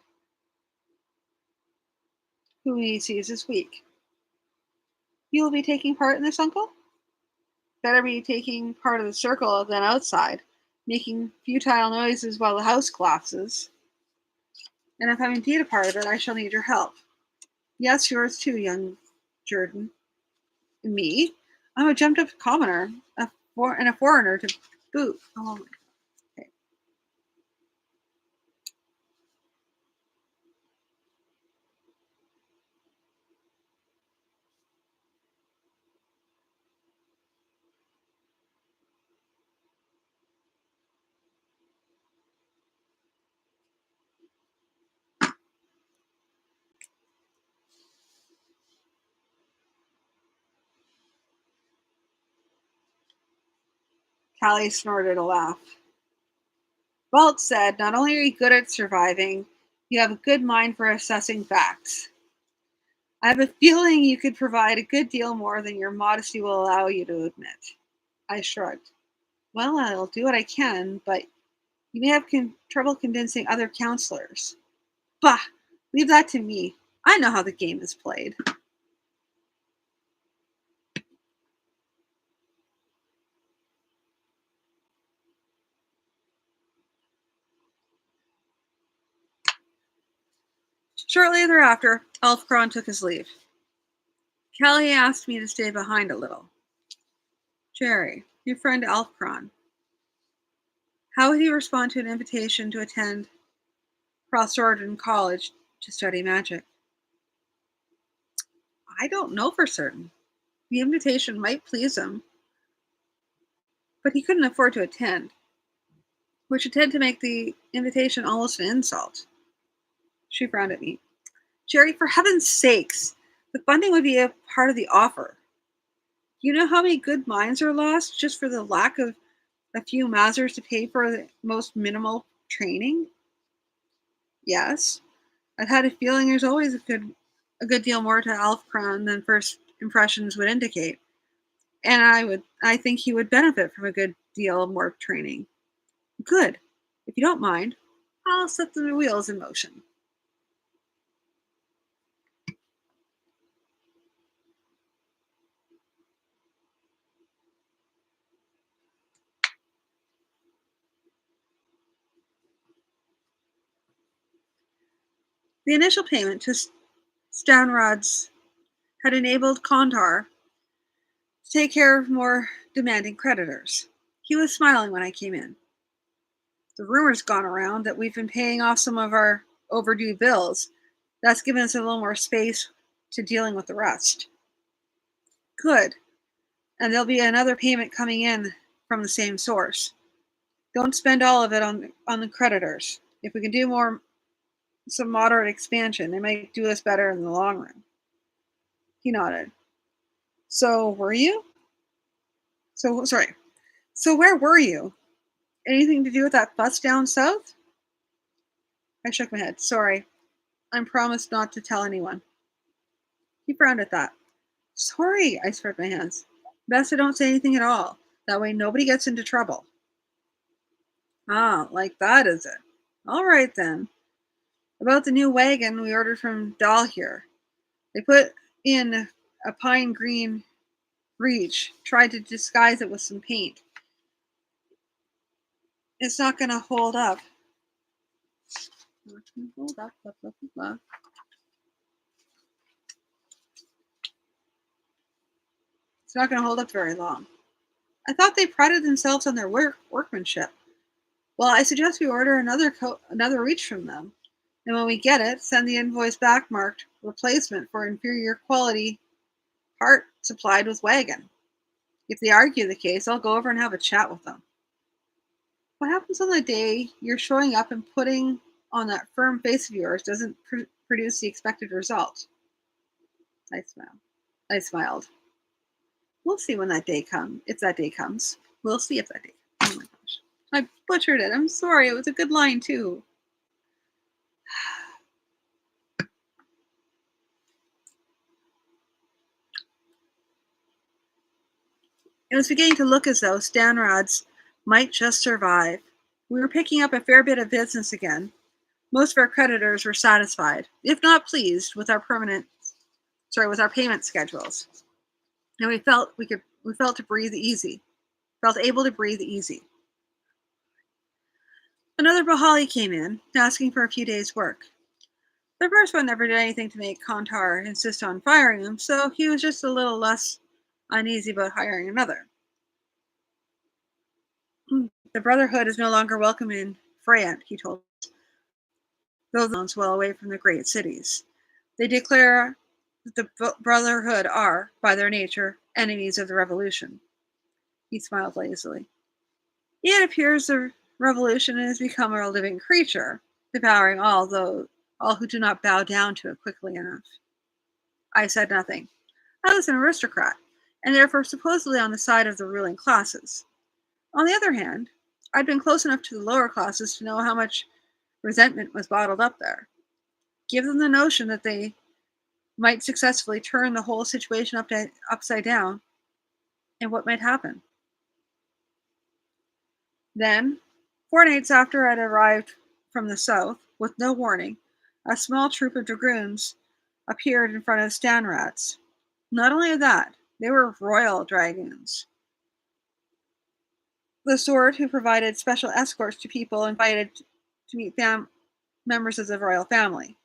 whom he sees as weak. You will be taking part in this, uncle? Better be taking part of the circle than outside, making futile noises while the house collapses. And if I'm indeed a part of it, I shall need your help. Yes, yours too, young Jordan. Me? I'm a jumped up commoner, and a foreigner to boot. Oh my. Okay. Callie snorted a laugh. Walt said, not only are you good at surviving, you have a good mind for assessing facts. I have a feeling you could provide a good deal more than your modesty will allow you to admit. I shrugged. Well, I'll do what I can, but you may have trouble convincing other counselors. Bah! Leave that to me. I know how the game is played. Shortly thereafter, Elfcron took his leave. Callie asked me to stay behind a little. Jerry, your friend Elfcron. How would he respond to an invitation to attend Crossroaden College to study magic? I don't know for certain. The invitation might please him, but he couldn't afford to attend, which would tend to make the invitation almost an insult. She frowned at me. Jerry, for heaven's sakes, the funding would be a part of the offer. You know how many good minds are lost just for the lack of a few Mazers to pay for the most minimal training? Yes. I've had a feeling there's always a good deal more to Alfcron than first impressions would indicate. And I think he would benefit from a good deal more training. Good. If you don't mind, I'll set the wheels in motion. The initial payment to Stanrod's had enabled Kondar to take care of more demanding creditors. He was smiling when I came in. The rumor's gone around that we've been paying off some of our overdue bills. That's given us a little more space to dealing with the rest. Good. And there'll be another payment coming in from the same source. Don't spend all of it on the creditors. If we can do some moderate expansion, it might do us better in the long run. He nodded. So were you? So sorry. So where were you? Anything to do with that fuss down south? I shook my head. Sorry. I promised not to tell anyone. He frowned at that. Sorry, I spread my hands. Best I don't say anything at all. That way nobody gets into trouble. Ah, like that is it. All right then. About the new wagon we ordered from Dahl here. They put in a pine green reach, tried to disguise it with some paint. It's not going to hold up. Not gonna hold up. Blah, blah, blah, blah. It's not going to hold up very long. I thought they prided themselves on their workmanship. Well, I suggest we order another reach from them. And when we get it, send the invoice back marked replacement for inferior quality part supplied with wagon. If they argue the case, I'll go over and have a chat with them. What happens on the day you're showing up and putting on that firm face of yours doesn't produce the expected result? I smiled. I smiled. We'll see when that day comes. If that day comes, we'll see if that day. Oh my gosh, I butchered it. I'm sorry. It was a good line too. It was beginning to look as though Stanrad's might just survive. We were picking up a fair bit of business again. Most of our creditors were satisfied, if not pleased, with with our payment schedules, and we felt to breathe easy, felt able to breathe easy. Another Bahali came in, asking for a few days' work. The first one never did anything to make Kantar insist on firing him, so he was just a little less uneasy about hiring another. The Brotherhood is no longer welcome in Freyant, he told us, though the towns well away from the great cities. They declare that the Brotherhood are, by their nature, enemies of the revolution. He smiled lazily. It appears the revolution has become a living creature, devouring all who do not bow down to it quickly enough. I said nothing. I was an aristocrat, and therefore supposedly on the side of the ruling classes. On the other hand, I'd been close enough to the lower classes to know how much resentment was bottled up there. Give them the notion that they might successfully turn the whole situation upside down, and what might happen? Then, 4 nights after I'd arrived from the south, with no warning, a small troop of dragoons appeared in front of Stanrad's. Not only that, they were royal dragoons, the sort who provided special escorts to people invited to meet members of the royal family.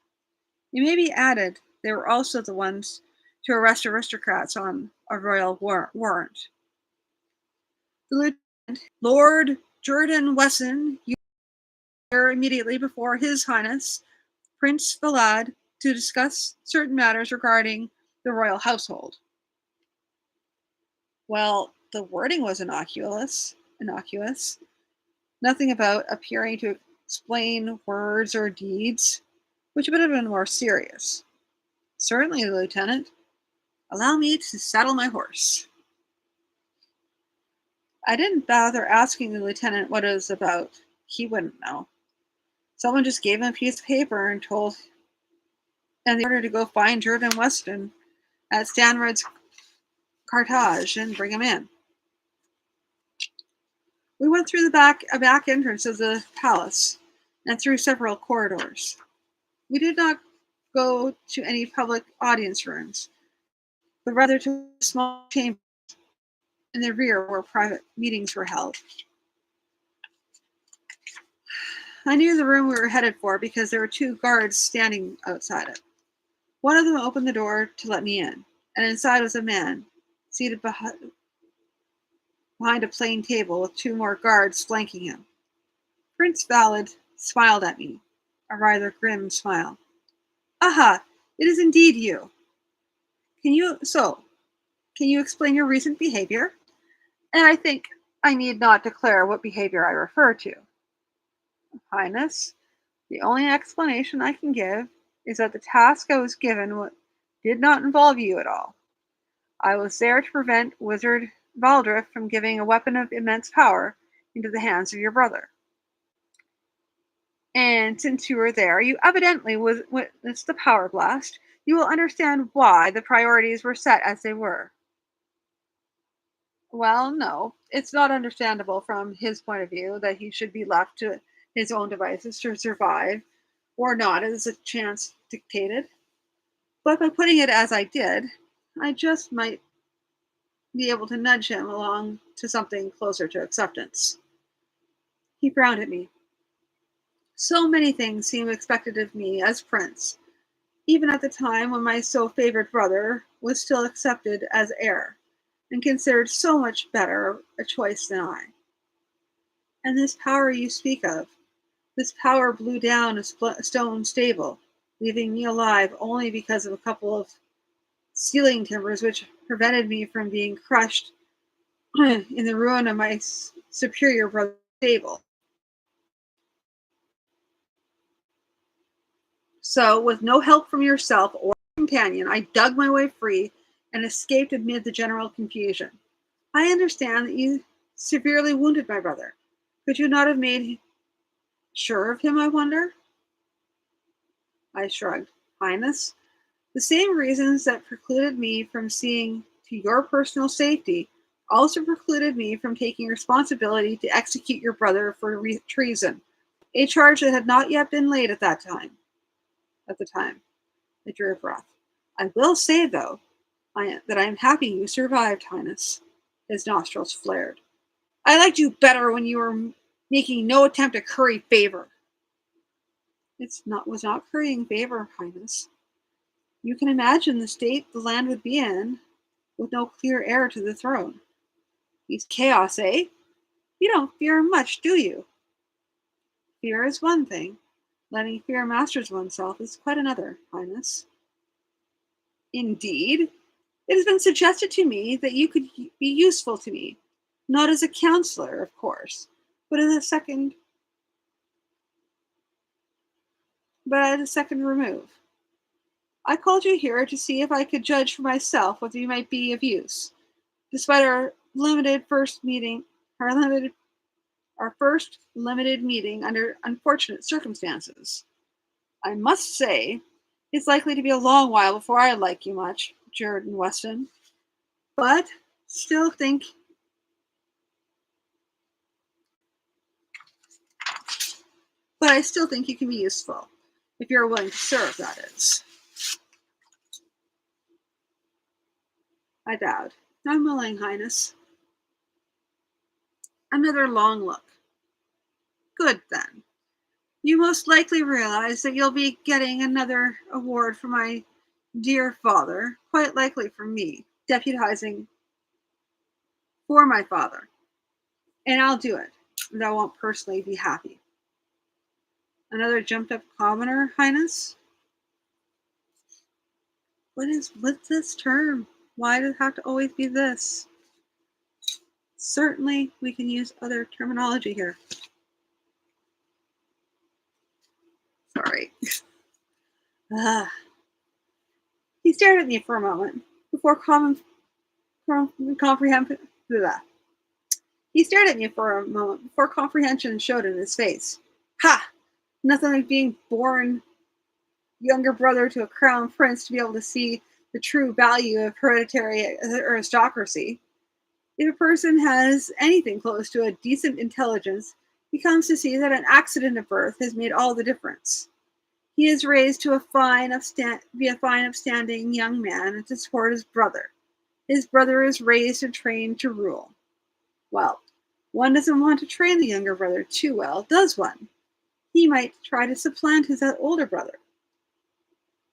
It may be added they were also the ones to arrest aristocrats on a royal warrant. The Lieutenant, Lord Jordan Wesson, you were there immediately before His Highness Prince Valad to discuss certain matters regarding the royal household. Well, the wording was innocuous. Nothing about appearing to explain words or deeds, which would have been more serious. Certainly, Lieutenant. Allow me to saddle my horse. I didn't bother asking the lieutenant what it was about. He wouldn't know. Someone just gave him a piece of paper and the order to go find Jordan Weston at Stanrod's Carthage and bring him in. We went through a back entrance of the palace and through several corridors. We did not go to any public audience rooms, but rather to a small chamber in the rear where private meetings were held. I knew the room we were headed for because there were 2 guards standing outside it. One of them opened the door to let me in, and inside was a man seated behind a plain table with 2 more guards flanking him. Prince Valad smiled at me, a rather grim smile. Aha, it is indeed you. Can you explain your recent behavior? And I think I need not declare what behavior I refer to. Highness, the only explanation I can give is that the task I was given did not involve you at all. I was there to prevent Valdriff from giving a weapon of immense power into the hands of your brother. And since you were there, you evidently witnessed the power blast. You will understand why the priorities were set as they were. Well, no, it's not understandable from his point of view that he should be left to his own devices to survive, or not, as the chance dictated. But by putting it as I did, I just might be able to nudge him along to something closer to acceptance. He frowned at me. So many things seemed expected of me as prince, even at the time when my so favored brother was still accepted as heir, and considered so much better a choice than I. And this power you speak of, this power blew down a stone stable, leaving me alive only because of a couple of ceiling timbers which prevented me from being crushed in the ruin of my superior brother's stable. So, with no help from yourself or companion, I dug my way free and escaped amid the general confusion. I understand that you severely wounded my brother. Could you not have made sure of him, I wonder? I shrugged. Highness, the same reasons that precluded me from seeing to your personal safety also precluded me from taking responsibility to execute your brother for treason, a charge that had not yet been laid at that time. At the time, I drew a breath. I will say, though, that I am happy you survived, Highness. His nostrils flared. I liked you better when you were making no attempt to curry favor. Was not currying favor, Highness. You can imagine the state the land would be in with no clear heir to the throne. He's chaos, eh? You don't fear much, do you? Fear is one thing. Letting fear masters oneself is quite another, Highness. Indeed. It has been suggested to me that you could be useful to me, not as a counselor, of course, but as a second, but at a second remove. I called you here to see if I could judge for myself whether you might be of use, despite our limited first meeting, our limited, our first limited meeting under unfortunate circumstances. I must say, it's likely to be a long while before I like you much, Jordan Weston, but still think but I still think you can be useful, if you're willing to serve, that is. I bowed. I'm willing, Highness. Another long look. Good, then. You most likely realize that you'll be getting another award for my dear father, quite likely from me, deputizing for my father. And I'll do it, though I won't personally be happy. Another jumped up commoner, Highness? What's this term? Why does it have to always be this? Certainly, we can use other terminology here. Sorry. Ah. He stared at me for a moment before comprehension. He stared at me for a moment before comprehension showed in his face. Ha! Nothing like being born younger brother to a crown prince to be able to see the true value of hereditary aristocracy. If a person has anything close to a decent intelligence, he comes to see that an accident of birth has made all the difference. He is raised to be a fine, upstanding young man and to support his brother. His brother is raised and trained to rule. Well, one doesn't want to train the younger brother too well, does one? He might try to supplant his older brother.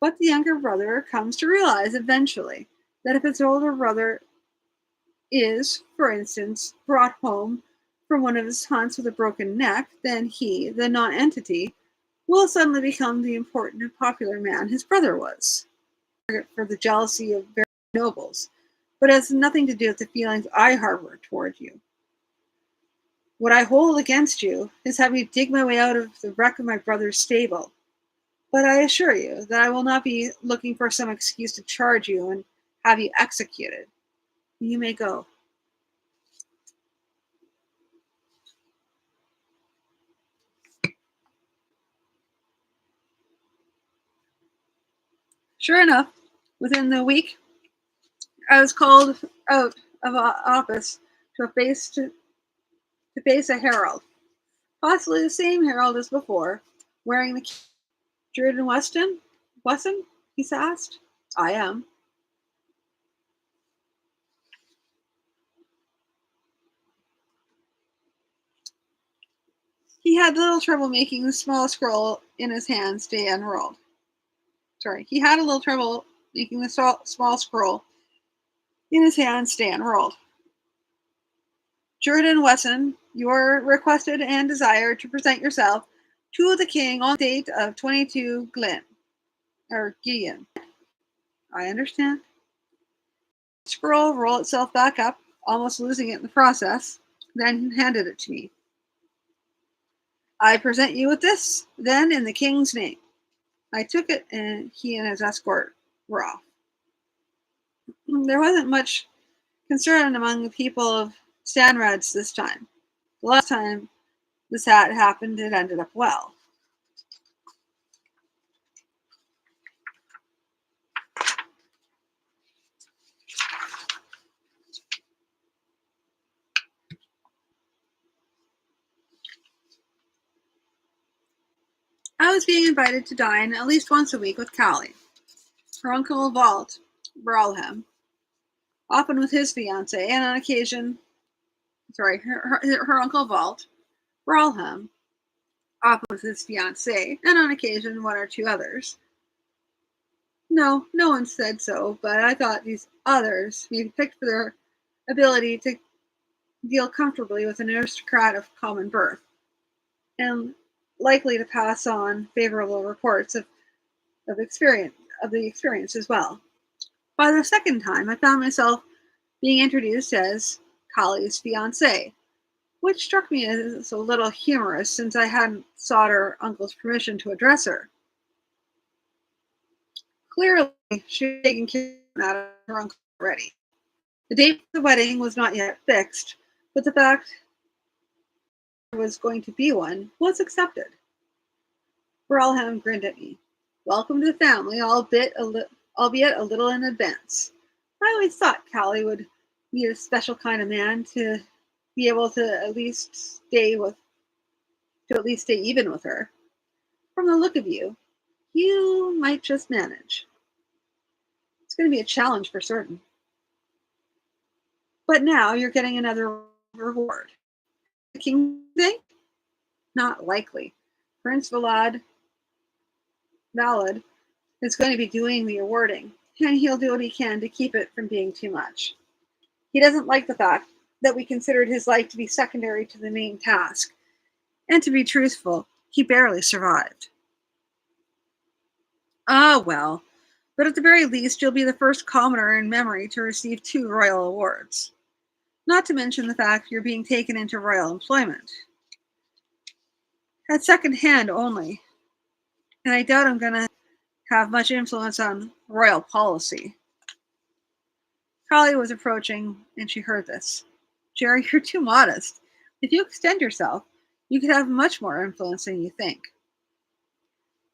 But the younger brother comes to realize eventually that if his older brother is, for instance, brought home from one of his hunts with a broken neck, then he, the non-entity, will suddenly become the important and popular man his brother was. For the jealousy of very nobles, but has nothing to do with the feelings I harbor toward you. What I hold against you is having to dig my way out of the wreck of my brother's stable. But I assure you that I will not be looking for some excuse to charge you and have you executed. You may go. Sure enough, within the week, I was called out of office to face a herald, possibly the same herald as before, wearing the Jordan Weston? He asked. I am. He had little trouble making the small scroll in his hand stay unrolled. He had a little trouble making the small scroll in his hand stay unrolled. Jordan Wesson, you are requested and desired to present yourself to the king on the date of 22 Gideon. I understand. Scroll rolled itself back up, almost losing it in the process, then handed it to me. I present you with this, then, in the king's name. I took it, and he and his escort were off. There wasn't much concern among the people of Stanrads this time. The last time this had happened, it ended up well. I was being invited to dine at least once a week with Callie, her uncle Walt Bralham, often with his fiancée, and on occasion, her uncle Walt Bralham, often with his fiancée, and on occasion one or two others. No one said so, but I thought these others being picked for their ability to deal comfortably with an aristocrat of common birth, and likely to pass on favorable reports of the experience as well. By the second time, I found myself being introduced as Collie's fiancée, which struck me as a little humorous since I hadn't sought her uncle's permission to address her. Clearly, she was taking care of her uncle already. The date for the wedding was not yet fixed, but the fact there was going to be one was accepted. Bralham grinned at me. Welcome to the family, albeit a little in advance. I always thought Callie would be a special kind of man to be able to at least stay even with her. From the look of you, you might just manage. It's going to be a challenge for certain. But now you're getting another reward. The king thing? Not likely. Prince Valad is going to be doing the awarding, and he'll do what he can to keep it from being too much. He doesn't like the fact that we considered his life to be secondary to the main task, and to be truthful, he barely survived. Ah, well, but at the very least, you'll be the first commoner in memory to receive 2 royal awards. Not to mention the fact you're being taken into royal employment. At second hand only, and I doubt I'm going to have much influence on royal policy. Callie was approaching, and she heard this. Jerry, you're too modest. If you extend yourself, you could have much more influence than you think.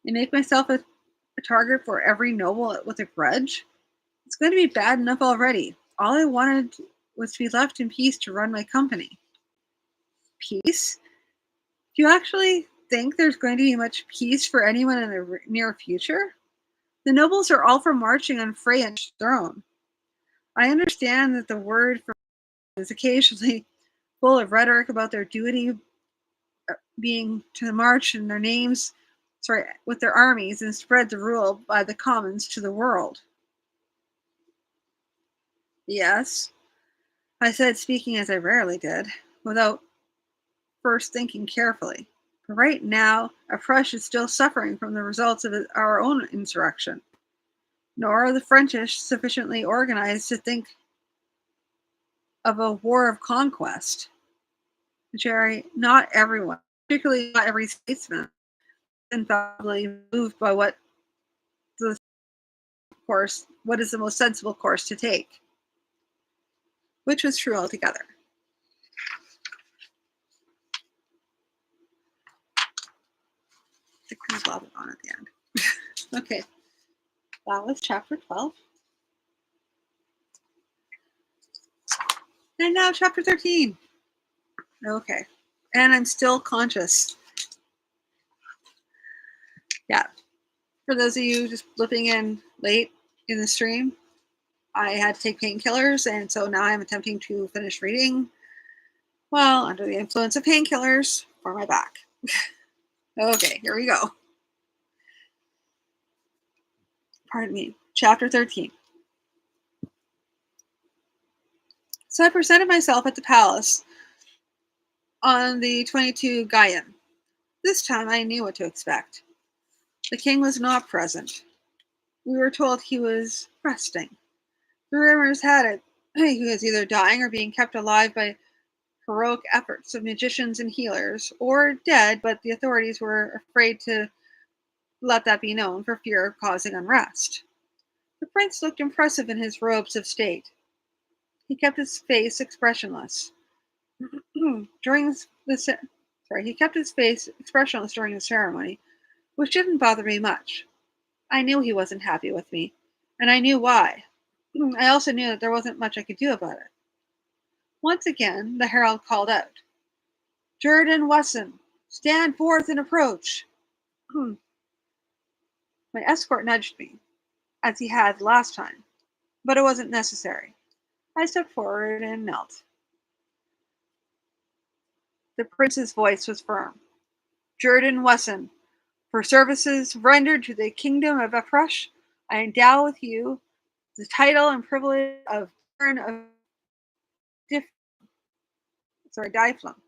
And make myself a target for every noble with a grudge? It's going to be bad enough already. All I wanted was to be left in peace to run my company. Peace? Do you actually think there's going to be much peace for anyone in the near future? The nobles are all for marching on Freya's throne. I understand that the word for is occasionally full of rhetoric about their duty being to march in their names, with their armies and spread the rule by the commons to the world. Yes, I said, speaking as I rarely did, without first thinking carefully. But right now, Afresh is still suffering from the results of our own insurrection. Nor are the French sufficiently organized to think of a war of conquest. Jerry, not everyone, particularly not every statesman, is infallibly moved by what is the most sensible course to take. Which was true altogether. The kind of on at the end. Okay. That was chapter 12. And now chapter 13. Okay. And I'm still conscious. Yeah. For those of you just flipping in late in the stream, I had to take painkillers, and so now I'm attempting to finish reading while under the influence of painkillers for my back. Okay, here we go. Pardon me. Chapter 13. So I presented myself at the palace on the 22 Gaian. This time I knew what to expect. The king was not present. We were told he was resting. The rumors had it he was either dying or being kept alive by heroic efforts of magicians and healers, or dead, but the authorities were afraid to let that be known for fear of causing unrest. The prince looked impressive in his robes of state. He kept his face expressionless. during he kept his face expressionless during the ceremony, which didn't bother me much. I knew he wasn't happy with me, and I knew why. I also knew that there wasn't much I could do about it. Once again, the herald called out, "Jordan Wesson, stand forth and approach." My escort nudged me, as he had last time, but it wasn't necessary. I stepped forward and knelt. The prince's voice was firm. "Jordan Wesson, for services rendered to the kingdom of Efresh, I endow with you the title and privilege of Baron of Dyflum.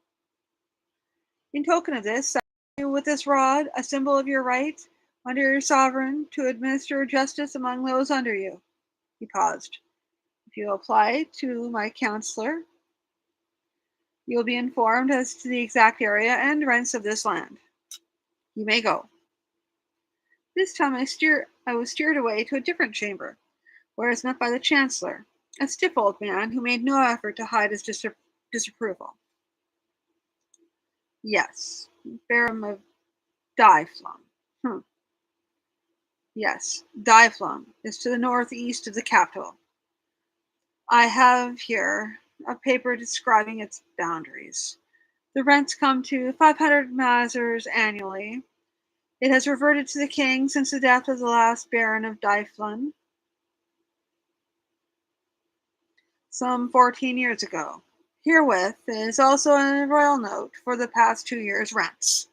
In token of this, I give you with this rod, a symbol of your right, under your sovereign, to administer justice among those under you." He paused. "If you apply to my counselor, you will be informed as to the exact area and rents of this land. You may go." This time I was steered away to a different chamber, where I was met by the chancellor, a stiff old man who made no effort to hide his disapproval. "Yes, Baron of Dyflum. Yes, Dyflum is to the northeast of the capital. I have here a paper describing its boundaries. The rents come to 500 mazars annually. It has reverted to the king since the death of the last Baron of Dyflun, some 14 years ago. Herewith is also a royal note for the past 2 years' rents."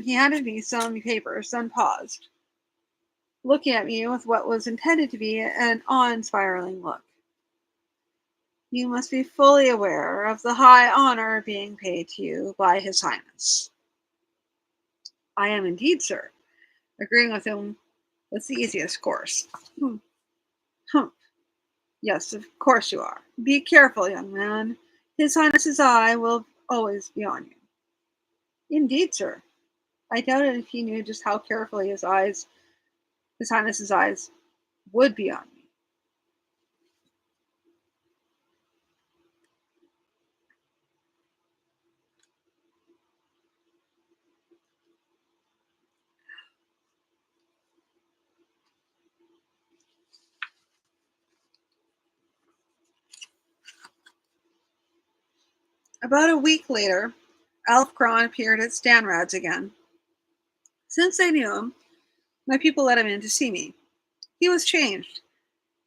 He handed me some papers, then paused, looking at me with what was intended to be an awe-inspiring look. "You must be fully aware of the high honor being paid to you by His Highness." "I am indeed, sir." Agreeing with him was the easiest course. Humph. "Yes, of course you are. Be careful, young man. His Highness's eye will always be on you." "Indeed, sir." I doubted if he knew just how carefully His Highness's eyes would be on me. About a week later, Alfcron appeared at Stanrad's again. Since I knew him, my people let him in to see me. He was changed.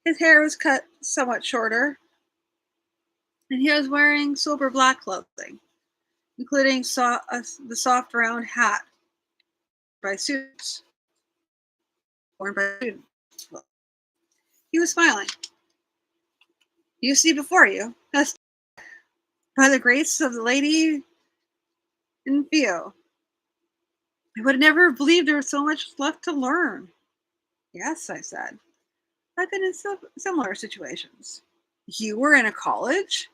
His hair was cut somewhat shorter, and he was wearing sober black clothing, including the soft round hat by students, worn by students. He was smiling. "You see before you, as by the grace of the Lady in Theo. I would never have believed there was so much left to learn." "Yes," I said. "I've been in similar situations." "You were in a college?"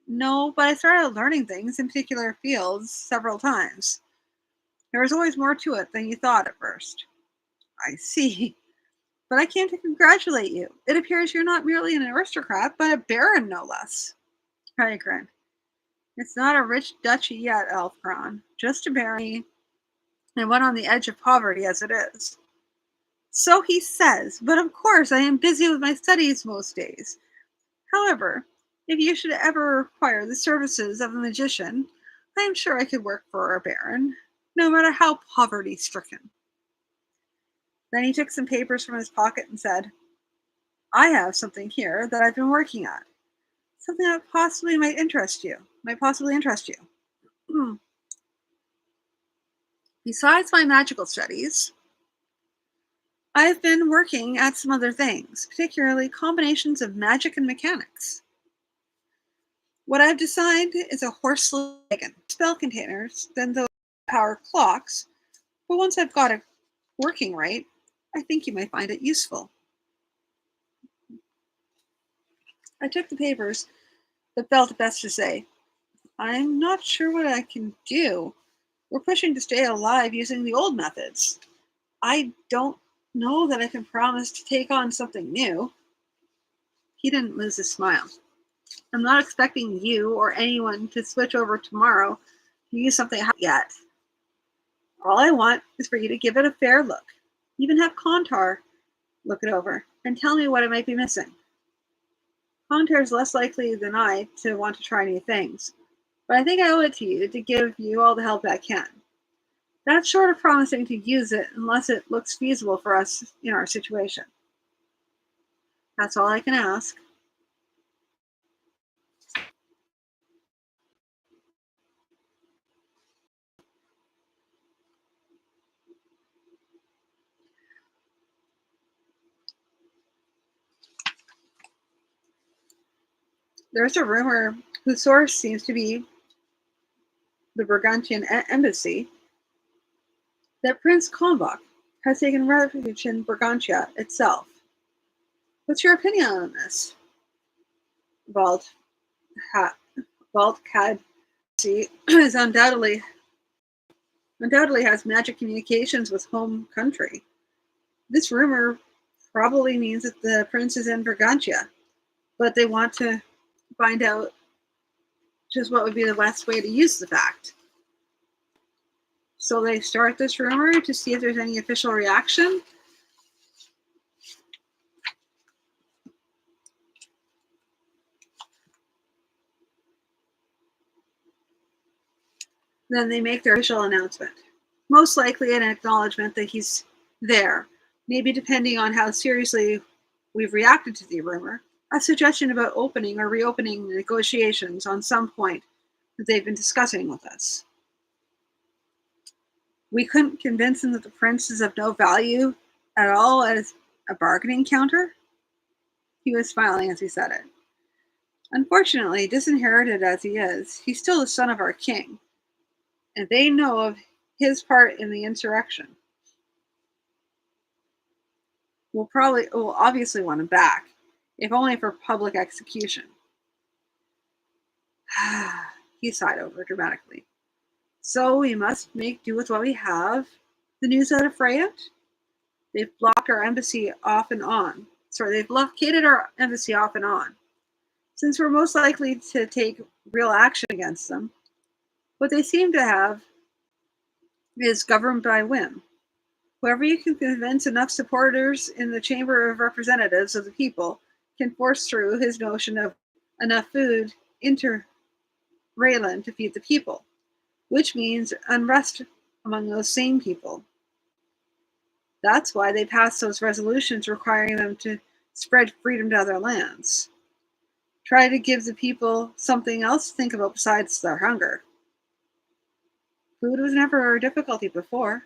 "No, but I started learning things in particular fields several times. There was always more to it than you thought at first." "I see. But I came to congratulate you. It appears you're not merely an aristocrat, but a baron, no less." I grinned. "It's not a rich duchy yet, Elfcron. Just a barony, and one on the edge of poverty as it is." So he says, but of course I am busy with my studies most days. However, if you should ever require the services of a magician, I am sure I could work for a baron, no matter how poverty stricken. Then he took some papers from his pocket and said, I have something here that I've been working on. Something that possibly might possibly interest you. Besides my magical studies, I've been working at some other things, particularly combinations of magic and mechanics. What I've designed is a horseless wagon, spell containers, then those power clocks, but once I've got it working right, I think you might find it useful. I took the papers, but felt it best to say, I'm not sure what I can do. We're pushing to stay alive using the old methods. I don't know that I can promise to take on something new. He didn't lose his smile. I'm not expecting you or anyone to switch over tomorrow to use something yet. All I want is for you to give it a fair look. Even have Kontar look it over and tell me what it might be missing. Kontar is less likely than I to want to try new things, but I think I owe it to you to give you all the help I can. That's short of promising to use it unless it looks feasible for us in our situation. That's all I can ask. There's a rumor whose source seems to be the Burgundian embassy that Prince Kalmbach has taken refuge in Burgundia itself. What's your opinion on this? Vald, ha, Vald is undoubtedly has magic communications with home country. This rumor probably means that the prince is in Burgundia, but they want to find out just what would be the best way to use the fact. So they start this rumor to see if there's any official reaction. Then they make their official announcement. Most likely an acknowledgement that he's there, maybe depending on how seriously we've reacted to the rumor, a suggestion about opening or reopening negotiations on some point that they've been discussing with us. We couldn't convince him that the prince is of no value at all as a bargaining counter. He was smiling as he said it. Unfortunately, disinherited as he is, he's still the son of our king, and they know of his part in the insurrection. We'll obviously want him back, if only for public execution. He sighed over dramatically. So we must make do with what we have. The news out of Freya? They've blocked our embassy off and on. Sorry, they've blockaded our embassy off and on. Since we're most likely to take real action against them, what they seem to have is governed by whim. Whoever you can convince enough supporters in the Chamber of Representatives of the people can force through his notion of enough food into Raylan to feed the people, which means unrest among those same people. That's why they passed those resolutions requiring them to spread freedom to other lands. Try to give the people something else to think about besides their hunger. Food was never a difficulty before.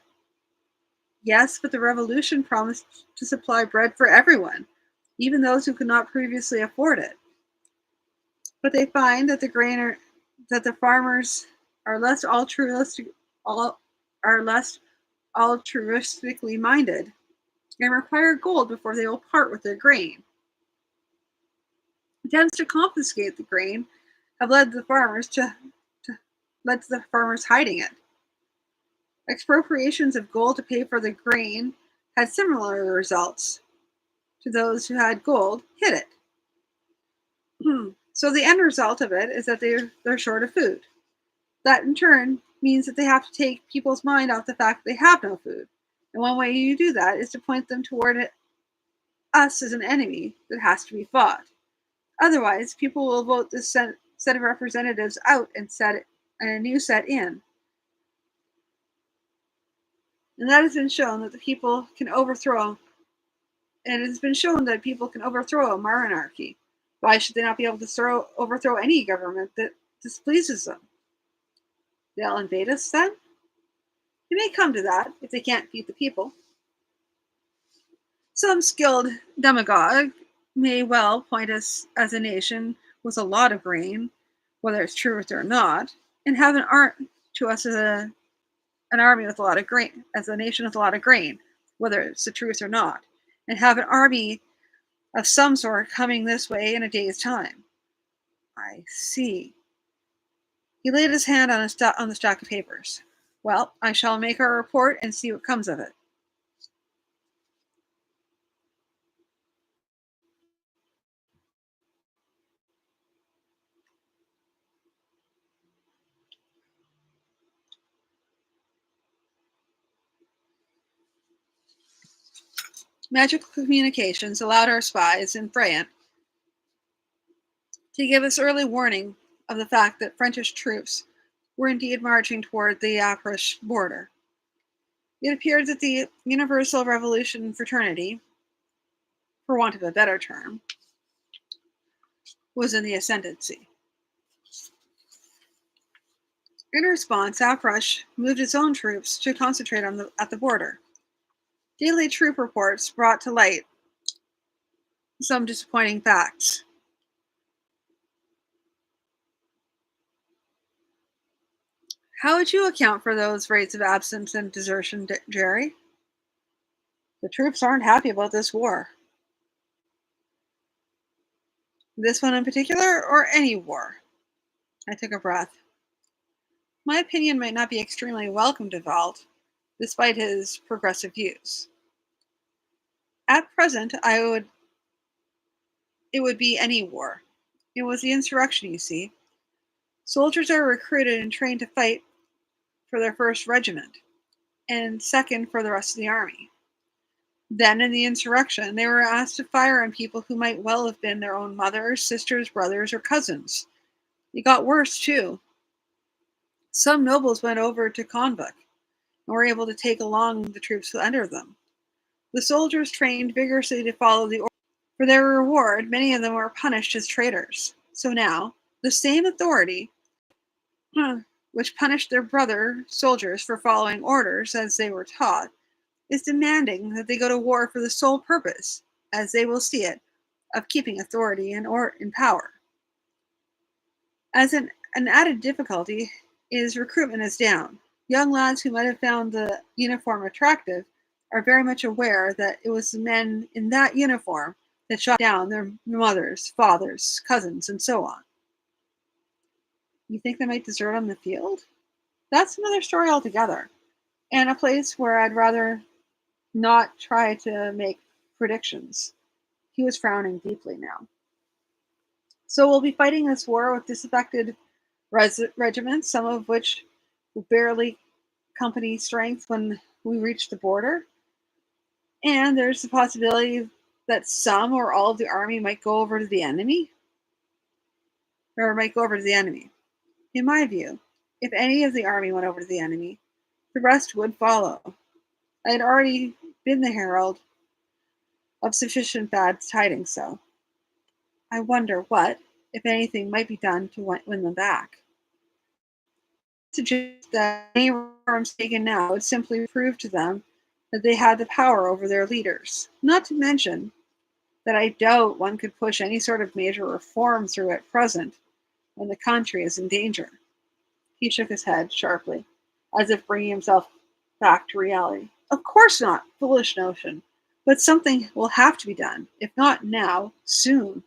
Yes, but the revolution promised to supply bread for everyone, even those who could not previously afford it. But they find that that the farmers are less are less altruistically minded and require gold before they will part with their grain. Attempts to confiscate the grain have to led to the farmers hiding it. Expropriations of gold to pay for the grain had similar results. To those who had gold, hid it. So the end result of it is that they're short of food. That in turn means that they have to take people's mind off the fact that they have no food. And one way you do that is to point them toward us as an enemy that has to be fought. Otherwise, people will vote this set of representatives out and a new set in. And that has been shown that the people can overthrow, and it has been shown that people can overthrow a monarchy. Why should they not be able to overthrow any government that displeases them? They'll invade us then? It may come to that if they can't beat the people. Some skilled demagogue may well point us as a nation with a lot of grain, whether it's truth or not, and have an art to us as an army with a lot of grain, as a nation with a lot of grain, whether it's the truth or not, and have an army of some sort coming this way in a day's time. I see. He laid his hand on the stack of papers. Well, I shall make our report and see what comes of it. Magical communications allowed our spies in France to give us early warning of the fact that French troops were indeed marching toward the Ypres border. It appeared that the Universal Revolution Fraternity, for want of a better term, was in the ascendancy. In response, Ypres moved its own troops to concentrate at the border. Daily troop reports brought to light some disappointing facts. How would you account for those rates of absence and desertion, Jerry? The troops aren't happy about this war. This one in particular, or any war? I took a breath. My opinion might not be extremely welcome to Valt, despite his progressive views. At present, it would be any war. It was the insurrection, you see. Soldiers are recruited and trained to fight for their first regiment, and second for the rest of the army. Then, in the insurrection, they were asked to fire on people who might well have been their own mothers, sisters, brothers, or cousins. It got worse, too. Some nobles went over to Convoc and were able to take along the troops under them. The soldiers trained vigorously to follow the orders. For their reward, many of them were punished as traitors. So now, the same authority which punished their brother soldiers for following orders as they were taught, is demanding that they go to war for the sole purpose, as they will see it, of keeping authority in power. As an added difficulty is recruitment is down. Young lads who might have found the uniform attractive are very much aware that it was the men in that uniform that shot down their mothers, fathers, cousins, and so on. You think they might desert on the field? That's another story altogether, and a place where I'd rather not try to make predictions. He was frowning deeply now. So we'll be fighting this war with disaffected regiments, some of which will barely company strength when we reach the border. And there's the possibility that some or all of the army might go over to the enemy, or might go over to the enemy. In my view, if any of the army went over to the enemy, the rest would follow. I had already been the herald of sufficient bad tidings, so I wonder what, if anything, might be done to win them back. I suggest that any reforms taken now would simply prove to them that they had the power over their leaders. Not to mention that I doubt one could push any sort of major reform through at present when the country is in danger. He shook his head sharply, as if bringing himself back to reality. Of course not, foolish notion. But something will have to be done, if not now, soon.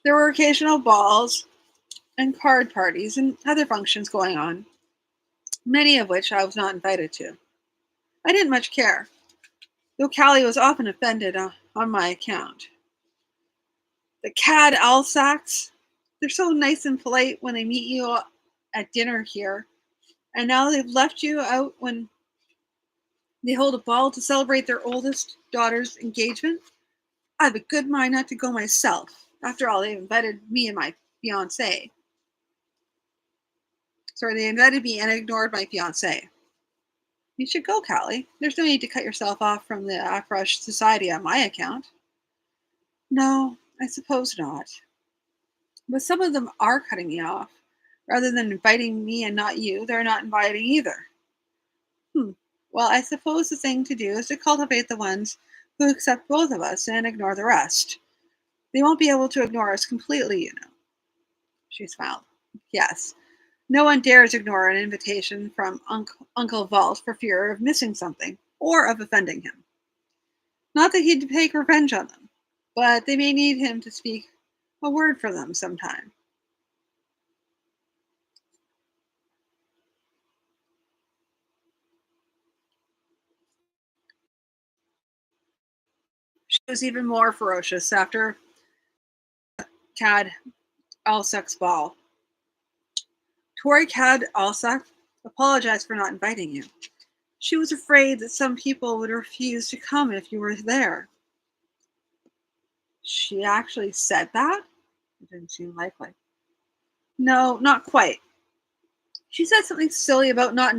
There were occasional balls and card parties and other functions going on, many of which I was not invited to. I didn't much care. though Callie was often offended on my account. The cad Alsacs, they're so nice and polite when they meet you at dinner here, and now they've left you out when they hold a ball to celebrate their oldest daughter's engagement. I have a good mind not to go myself. After all, they invited me and my fiance. Sorry, they invited me and ignored my fiance. You should go, Callie. There's no need to cut yourself off from the Afresh Society on my account. No, I suppose not. But some of them are cutting me off. Rather than inviting me and not you, they're not inviting either. Hmm. Well, I suppose the thing to do is to cultivate the ones who accept both of us and ignore the rest. They won't be able to ignore us completely, you know. She smiled. Yes. No one dares ignore an invitation from Uncle Vault for fear of missing something or of offending him. Not that he'd take revenge on them, but they may need him to speak a word for them sometime. She was even more ferocious after Cad Alsac's ball. Tori Cad Alsac apologized for not inviting you. She was afraid that some people would refuse to come if you were there. She actually said that? It didn't seem likely. No, not quite. She said something silly about not.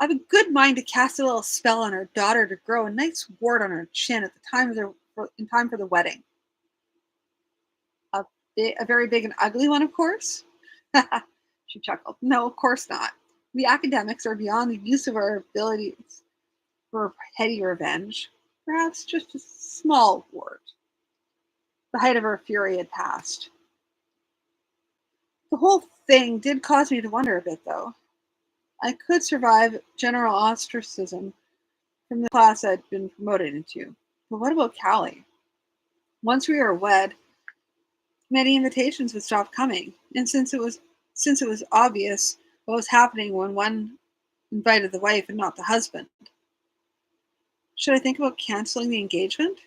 I have a good mind to cast a little spell on her daughter to grow a nice wart on her chin at the time of in time for the wedding. A, a very big and ugly one, of course. She chuckled. No, of course not. We academics are beyond the use of our abilities for petty revenge. Perhaps just a small wart. The height of her fury had passed. The whole thing did cause me to wonder a bit, though. I could survive general ostracism from the class I'd been promoted into. But what about Callie? Once we were wed, many invitations would stop coming, and since it was obvious what was happening when one invited the wife and not the husband, should I think about canceling the engagement?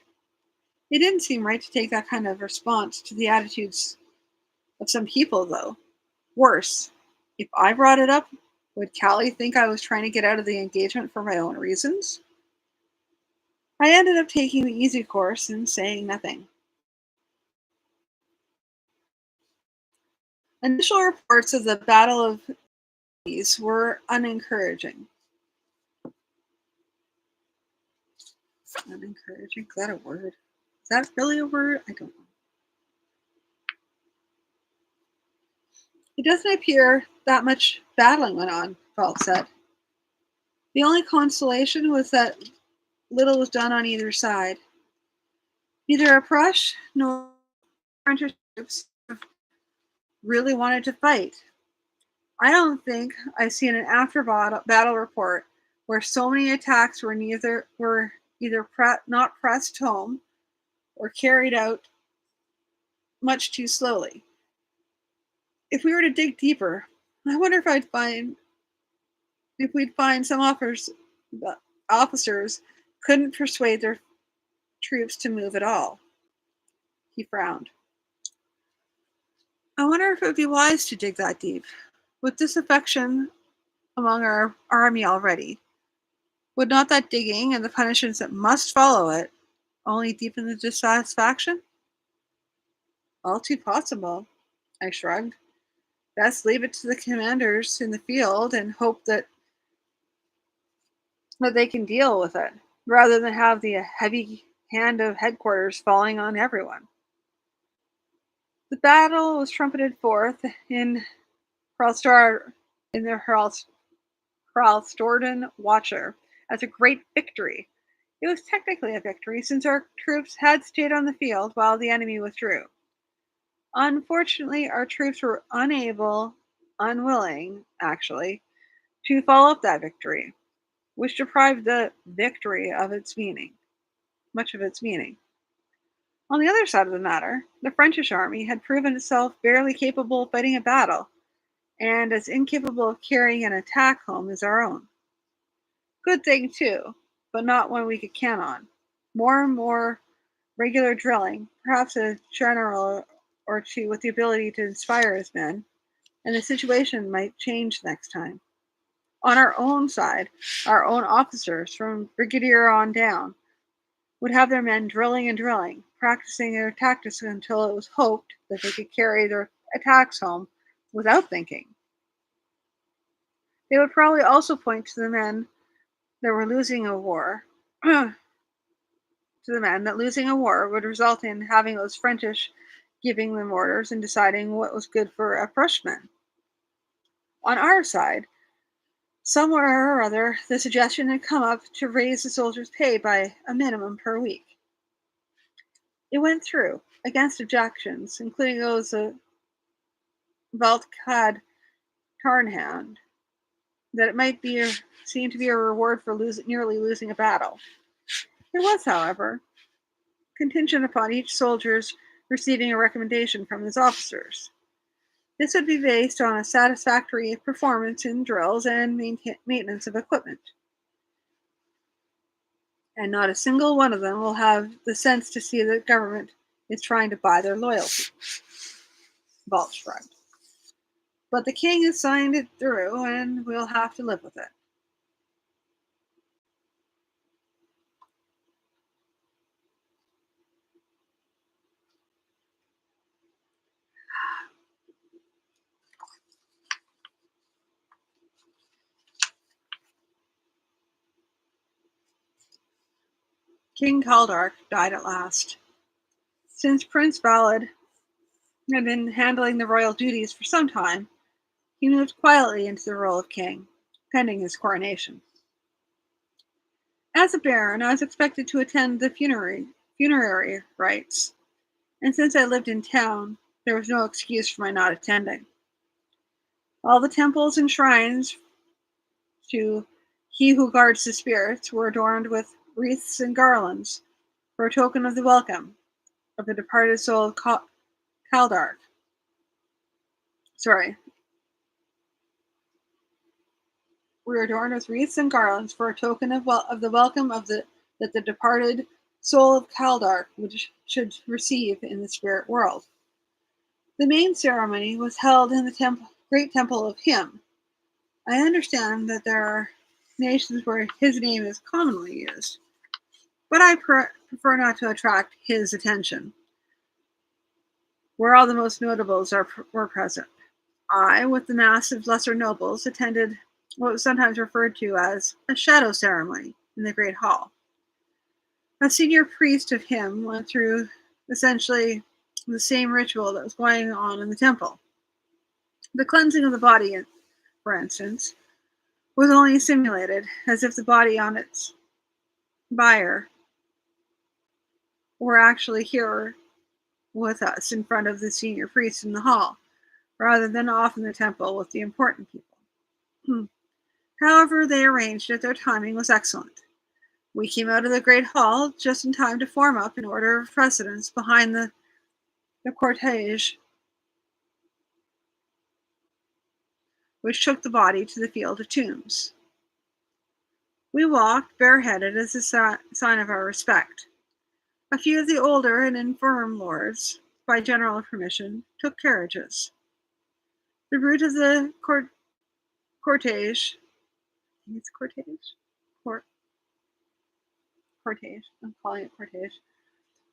It didn't seem right to take that kind of response to the attitudes of some people, though. Worse, if I brought it up, would Callie think I was trying to get out of the engagement for my own reasons? I ended up taking the easy course and saying nothing. Initial reports of the Battle of these were unencouraging. Unencouraging? Is that a word? Is that really a word? I don't know. It doesn't appear that much battling went on, Galt said. The only consolation was that little was done on either side. Neither Prush nor French troops really wanted to fight. I don't think I've seen an after battle report where so many attacks were either not pressed home or carried out much too slowly. If we were to dig deeper, I wonder if we'd find some officers couldn't persuade their troops to move at all. He frowned. I wonder if it would be wise to dig that deep. With disaffection among our army already, would not that digging and the punishments that must follow it only deepen the dissatisfaction? All too possible, I shrugged. Best leave it to the commanders in the field and hope that they can deal with it, rather than have the heavy hand of headquarters falling on everyone. The battle was trumpeted forth in Hralstar in the Hralstorden Watcher as a great victory. It was technically a victory since our troops had stayed on the field while the enemy withdrew. Unfortunately, our troops were unwilling, actually, to follow up that victory, which deprived the victory of its meaning, much of its meaning. On the other side of the matter, the French army had proven itself barely capable of fighting a battle, and as incapable of carrying an attack home as our own. Good thing, too. but not one we could count on. More and more regular drilling, perhaps a general or two with the ability to inspire his men, and the situation might change next time. On our own side, our own officers, from brigadier on down, would have their men drilling and drilling, practicing their tactics until it was hoped that they could carry their attacks home without thinking. They would probably also point to the men that were losing a war, to the men that losing a war would result in having those Frenchish giving them orders and deciding what was good for a Prussian. On our side, somewhere or other, the suggestion had come up to raise the soldiers' pay by a minimum per week. It went through, against objections, including those of Veltkad Tarnhand, that it might be seen to be a reward for nearly losing a battle. It was, however, contingent upon each soldier's receiving a recommendation from his officers. This would be based on a satisfactory performance in drills and maintenance of equipment. And not a single one of them will have the sense to see that the government is trying to buy their loyalty. Balch shrugged. But the king has signed it through, and we'll have to live with it. King Kaldark died at last. Since Prince Valad had been handling the royal duties for some time, he moved quietly into the role of king, pending his coronation. As a baron, I was expected to attend the funerary rites, and since I lived in town, there was no excuse for my not attending. All the temples and shrines to he who guards the spirits were adorned with wreaths and garlands for a token of the welcome of the departed soul of Kaldark. Sorry. We were adorned with wreaths and garlands for a token of the welcome that the departed soul of Kaldark should receive in the spirit world. The main ceremony was held in the great temple of Him. I understand that there are nations where his name is commonly used, but I prefer not to attract his attention, where all the most notables were present. I, with the mass of lesser nobles, attended what was sometimes referred to as a shadow ceremony in the Great Hall. A senior priest of Him went through essentially the same ritual that was going on in the temple. The cleansing of the body, for instance, was only simulated, as if the body on its bier were actually here with us in front of the senior priest in the hall, rather than off in the temple with the important people. However they arranged it, their timing was excellent. We came out of the great hall just in time to form up in order of precedence behind the cortege which took the body to the field of tombs. We walked bareheaded as a sign of our respect. A few of the older and infirm lords, by general permission, took carriages. The route of the cortege, I think it's cortege, I'm calling it cortege,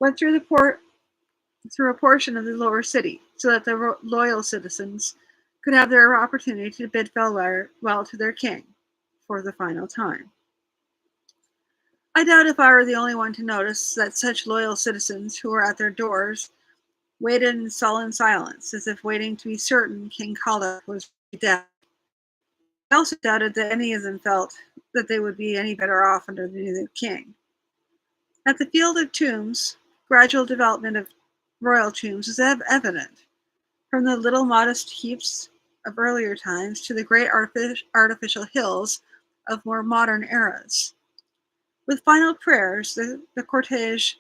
went through through a portion of the lower city, so that the loyal citizens could have their opportunity to bid farewell to their king for the final time. I doubt if I were the only one to notice that such loyal citizens who were at their doors waited in sullen silence, as if waiting to be certain King Kaldark was dead. I also doubted that any of them felt that they would be any better off under the new king. At the field of tombs, gradual development of royal tombs was evident, from the little modest heaps of earlier times to the great artificial hills of more modern eras. With final prayers, the cortege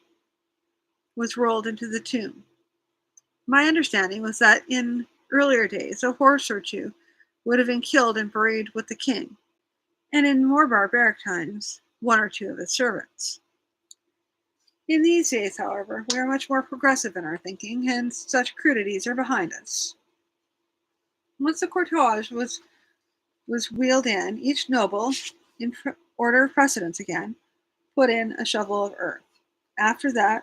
was rolled into the tomb. My understanding was that in earlier days, a horse or two would have been killed and buried with the king, and in more barbaric times, one or two of his servants. In these days, however, we are much more progressive in our thinking, and such crudities are behind us. Once the cortege was wheeled in, each noble, in order of precedence again, put in a shovel of earth. After that,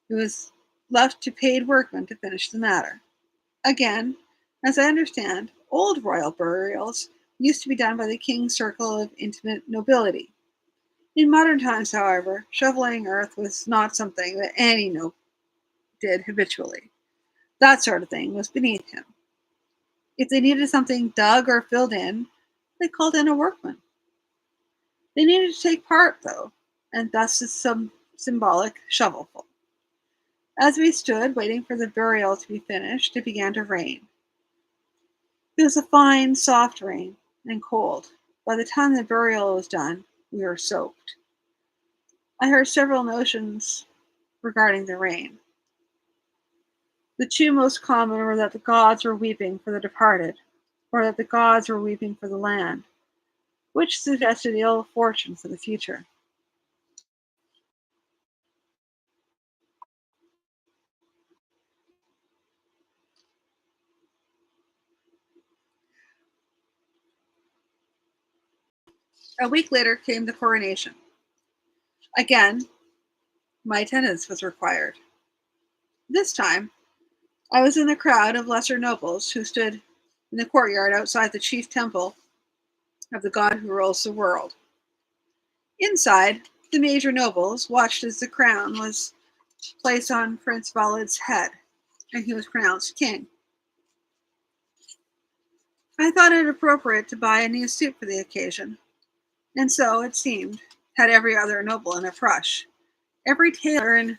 it was left to paid workmen to finish the matter. Again, as I understand, old royal burials used to be done by the king's circle of intimate nobility. In modern times, however, shoveling earth was not something that any noble did habitually. That sort of thing was beneath him. If they needed something dug or filled in, they called in a workman. They needed to take part, though, and thus is some symbolic shovelful. As we stood waiting for the burial to be finished, it began to rain. It was a fine, soft rain, and cold. By the time the burial was done, we were soaked. I heard several notions regarding the rain. The two most common were that the gods were weeping for the departed, or that the gods were weeping for the land, which suggested ill fortune for the future. A week later came the coronation. Again, my attendance was required. This time, I was in the crowd of lesser nobles who stood in the courtyard outside the chief temple of the god who rules the world. Inside, the major nobles watched as the crown was placed on Prince Valid's head, and he was pronounced king. I thought it appropriate to buy a new suit for the occasion, and so, it seemed, had every other noble in a Prush. Every tailor in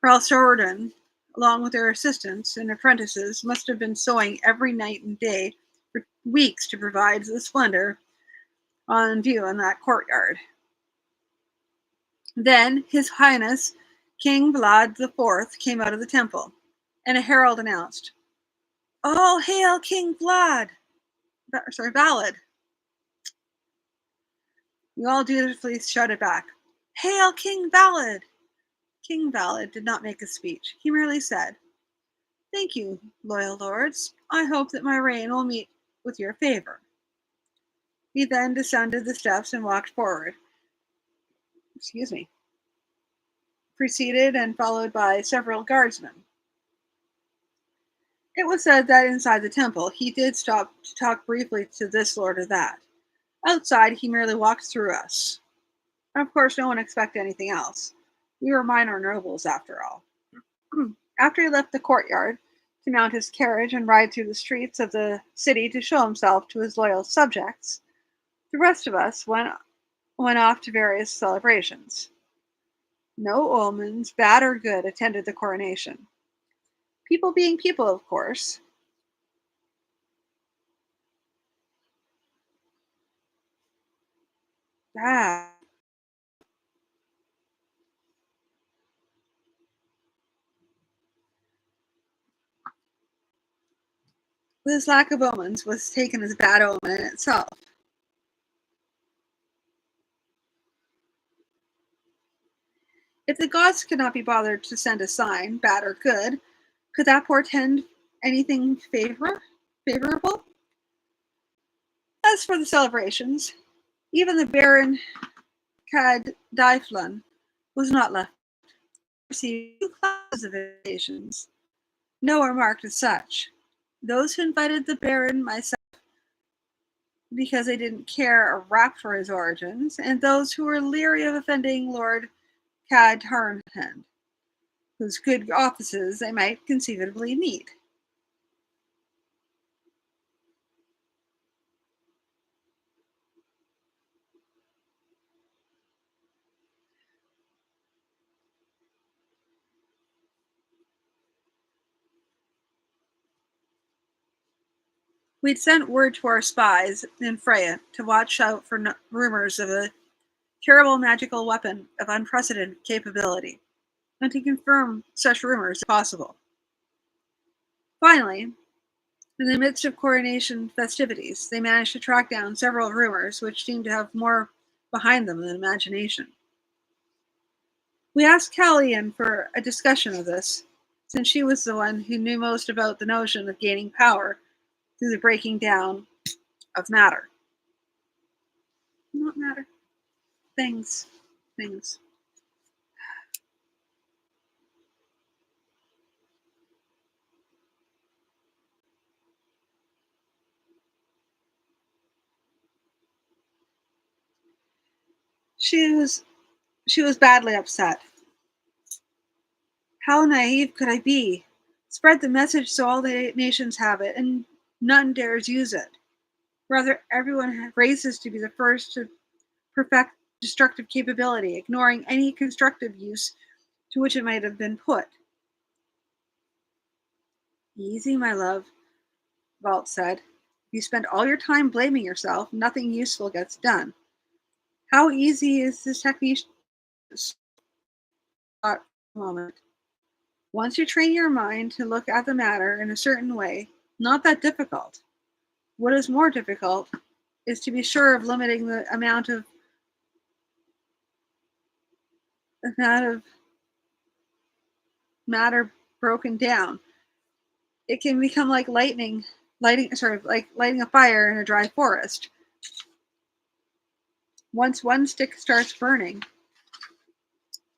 Ralsorden, along with their assistants and apprentices, must have been sewing every night and day for weeks to provide the splendor on view in that courtyard. Then His Highness King Vlad the Fourth came out of the temple, and a herald announced, "All hail King Vlad!" Valid. We all dutifully shouted back, "Hail King Valid!" King Valid did not make a speech. He merely said, "Thank you, loyal lords. I hope that my reign will meet with your favor." He then descended the steps and walked forward. Excuse me. Preceded and followed by several guardsmen. It was said that inside the temple he did stop to talk briefly to this lord or that. Outside, he merely walked through us. Of course, no one expected anything else. We were minor nobles, after all. After he left the courtyard to mount his carriage and ride through the streets of the city to show himself to his loyal subjects, the rest of us went off to various celebrations. No omens, bad or good, attended the coronation. People being people, of course. Ah, this lack of omens was taken as bad omen in itself. If the gods could not be bothered to send a sign, bad or good, could that portend anything favorable? As for the celebrations, even the Baron Cad Dyflun was not left to receive two classes of invitations. No are marked as such. Those who invited the Baron, myself, because they didn't care a rap for his origins, and those who were leery of offending Lord Cad Tarnhand, whose good offices they might conceivably need. We'd sent word to our spies in Freya to watch out for rumors of a terrible magical weapon of unprecedented capability, and to confirm such rumors if possible. Finally, in the midst of coronation festivities, they managed to track down several rumors which seemed to have more behind them than imagination. We asked Callian for a discussion of this, since she was the one who knew most about the notion of gaining power through the breaking down of matter. Not matter. Things. Things. She was she was badly upset. How naive could I be? Spread the message so all the nations have it, and none dares use it. Rather, everyone races to be the first to perfect destructive capability, ignoring any constructive use to which it might have been put. Easy, my love, Walt said. You spend all your time blaming yourself, nothing useful gets done. How easy is this technique? Thought a moment. Once you train your mind to look at the matter in a certain way, not that difficult. What is more difficult is to be sure of limiting the amount of matter broken down. It can become like lighting a fire in a dry forest. Once one stick starts burning,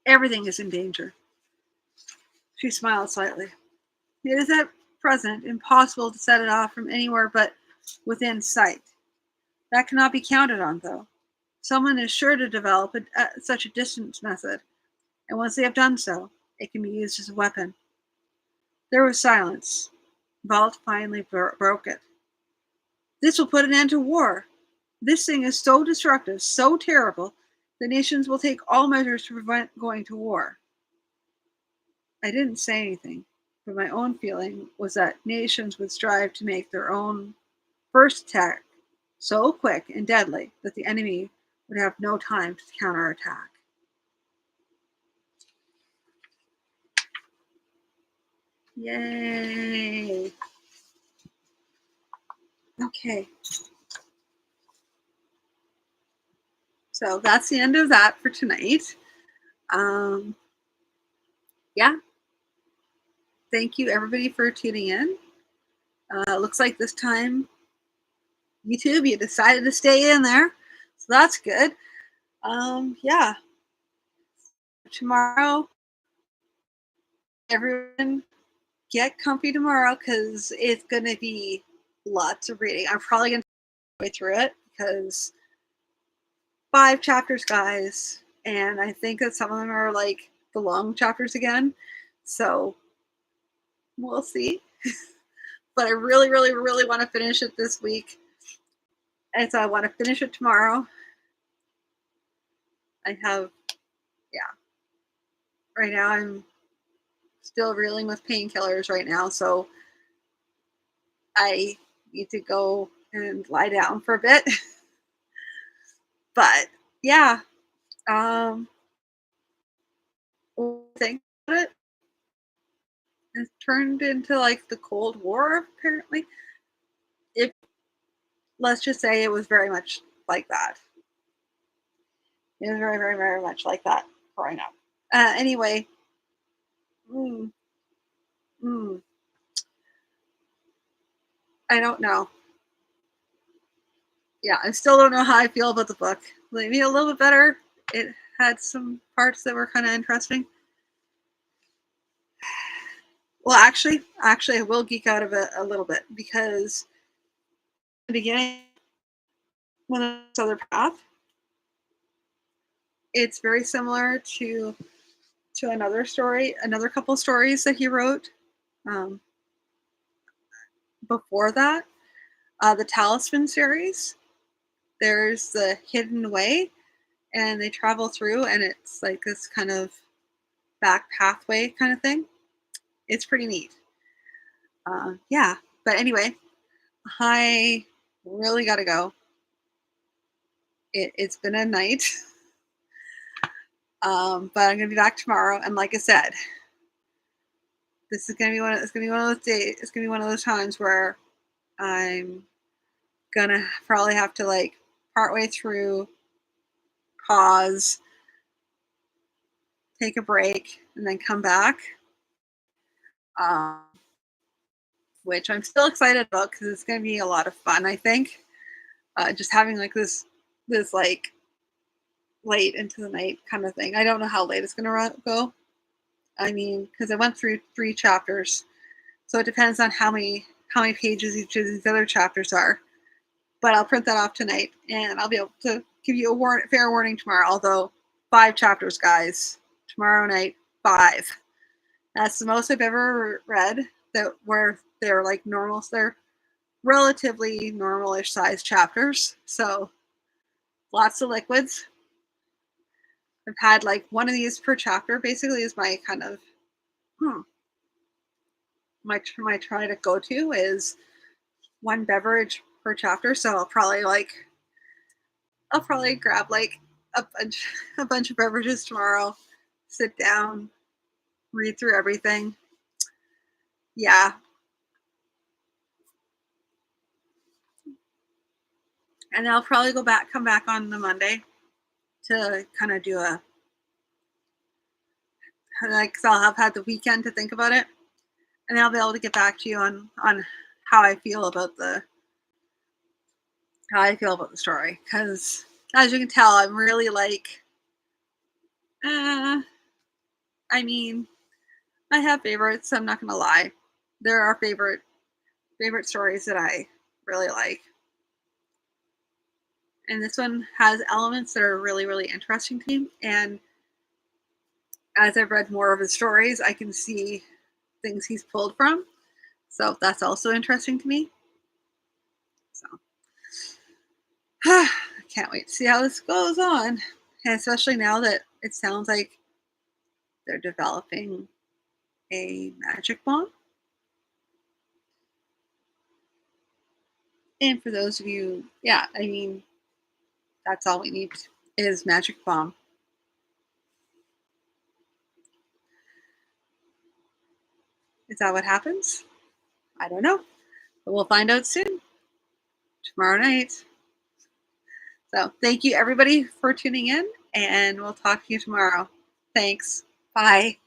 everything is in danger. She smiled slightly. It is at present impossible to set it off from anywhere but within sight. That cannot be counted on, though. Someone is sure to develop such a distance method, and once they have done so, it can be used as a weapon. There was silence. Valt finally broke it. This will put an end to war. This thing is so destructive, so terrible, the nations will take all measures to prevent going to war. I didn't say anything, but my own feeling was that nations would strive to make their own first attack so quick and deadly that the enemy would have no time to counterattack. Yay! Okay, so that's the end of that for tonight. Um, yeah, thank you everybody for tuning in. Looks like this time YouTube, you decided to stay in there, so that's good. Yeah, tomorrow, everyone get comfy tomorrow because it's gonna be lots of reading. I'm probably gonna way through it because 5 chapters, guys, and I think that some of them are like the long chapters again. So we'll see. But I really, really, really want to finish it this week. And so I want to finish it tomorrow. I have, yeah, right now I'm still reeling with painkillers right now. So I need to go and lie down for a bit. But yeah, think about it. It turned into like the Cold War, apparently. It Let's just say it was very much like that. It was very, very, very much like that growing up. Anyway, mm, mm, I don't know. Yeah, I still don't know how I feel about the book. Maybe a little bit better. It had some parts that were kind of interesting. Well, actually, I will geek out of it a little bit because in the beginning, when it's other path, it's very similar to another couple stories that he wrote um, before that. The Talisman series. There's the Hidden Way, and they travel through, and it's like this kind of back pathway kind of thing. It's pretty neat. Yeah, but anyway, I really gotta go. It's been a night, but I'm gonna be back tomorrow. And like I said, this is gonna be one. It's gonna be one of those days. It's gonna be one of those times where I'm gonna probably have to like partway through pause, take a break, and then come back. Um, which I'm still excited about because it's going to be a lot of fun. I think just having like this like late into the night kind of thing. I don't know how late it's going to go. I mean, because I went through 3 chapters, so it depends on how many pages each of these other chapters are. But I'll print that off tonight, and I'll be able to give you a fair warning tomorrow. Although 5 chapters, guys, tomorrow night, 5. That's the most I've ever read that where they're like normal. They're relatively normalish sized chapters. So lots of liquids. I've had like one of these per chapter. Basically, is my kind of hmm, my try to go to is one beverage per chapter. So I'll probably grab like a bunch a bunch of beverages tomorrow. Sit down, read through everything. Yeah, and I'll probably come back on the Monday to kind of do a like. Cause I'll have had the weekend to think about it, and I'll be able to get back to you on how I feel about the how I feel about the story. Because as you can tell, I'm really like, uh, I mean, I have favorites. I'm not gonna lie. There are favorite stories that I really like, and this one has elements that are really interesting to me. And as I've read more of his stories, I can see things he's pulled from. So that's also interesting to me. So I can't wait to see how this goes on. And especially now that it sounds like they're developing a magic bomb. And for those of you, yeah, I mean, that's all we need is magic bomb. Is that what happens? I don't know. But we'll find out soon, tomorrow night. So thank you everybody for tuning in, and we'll talk to you tomorrow. Thanks. Bye.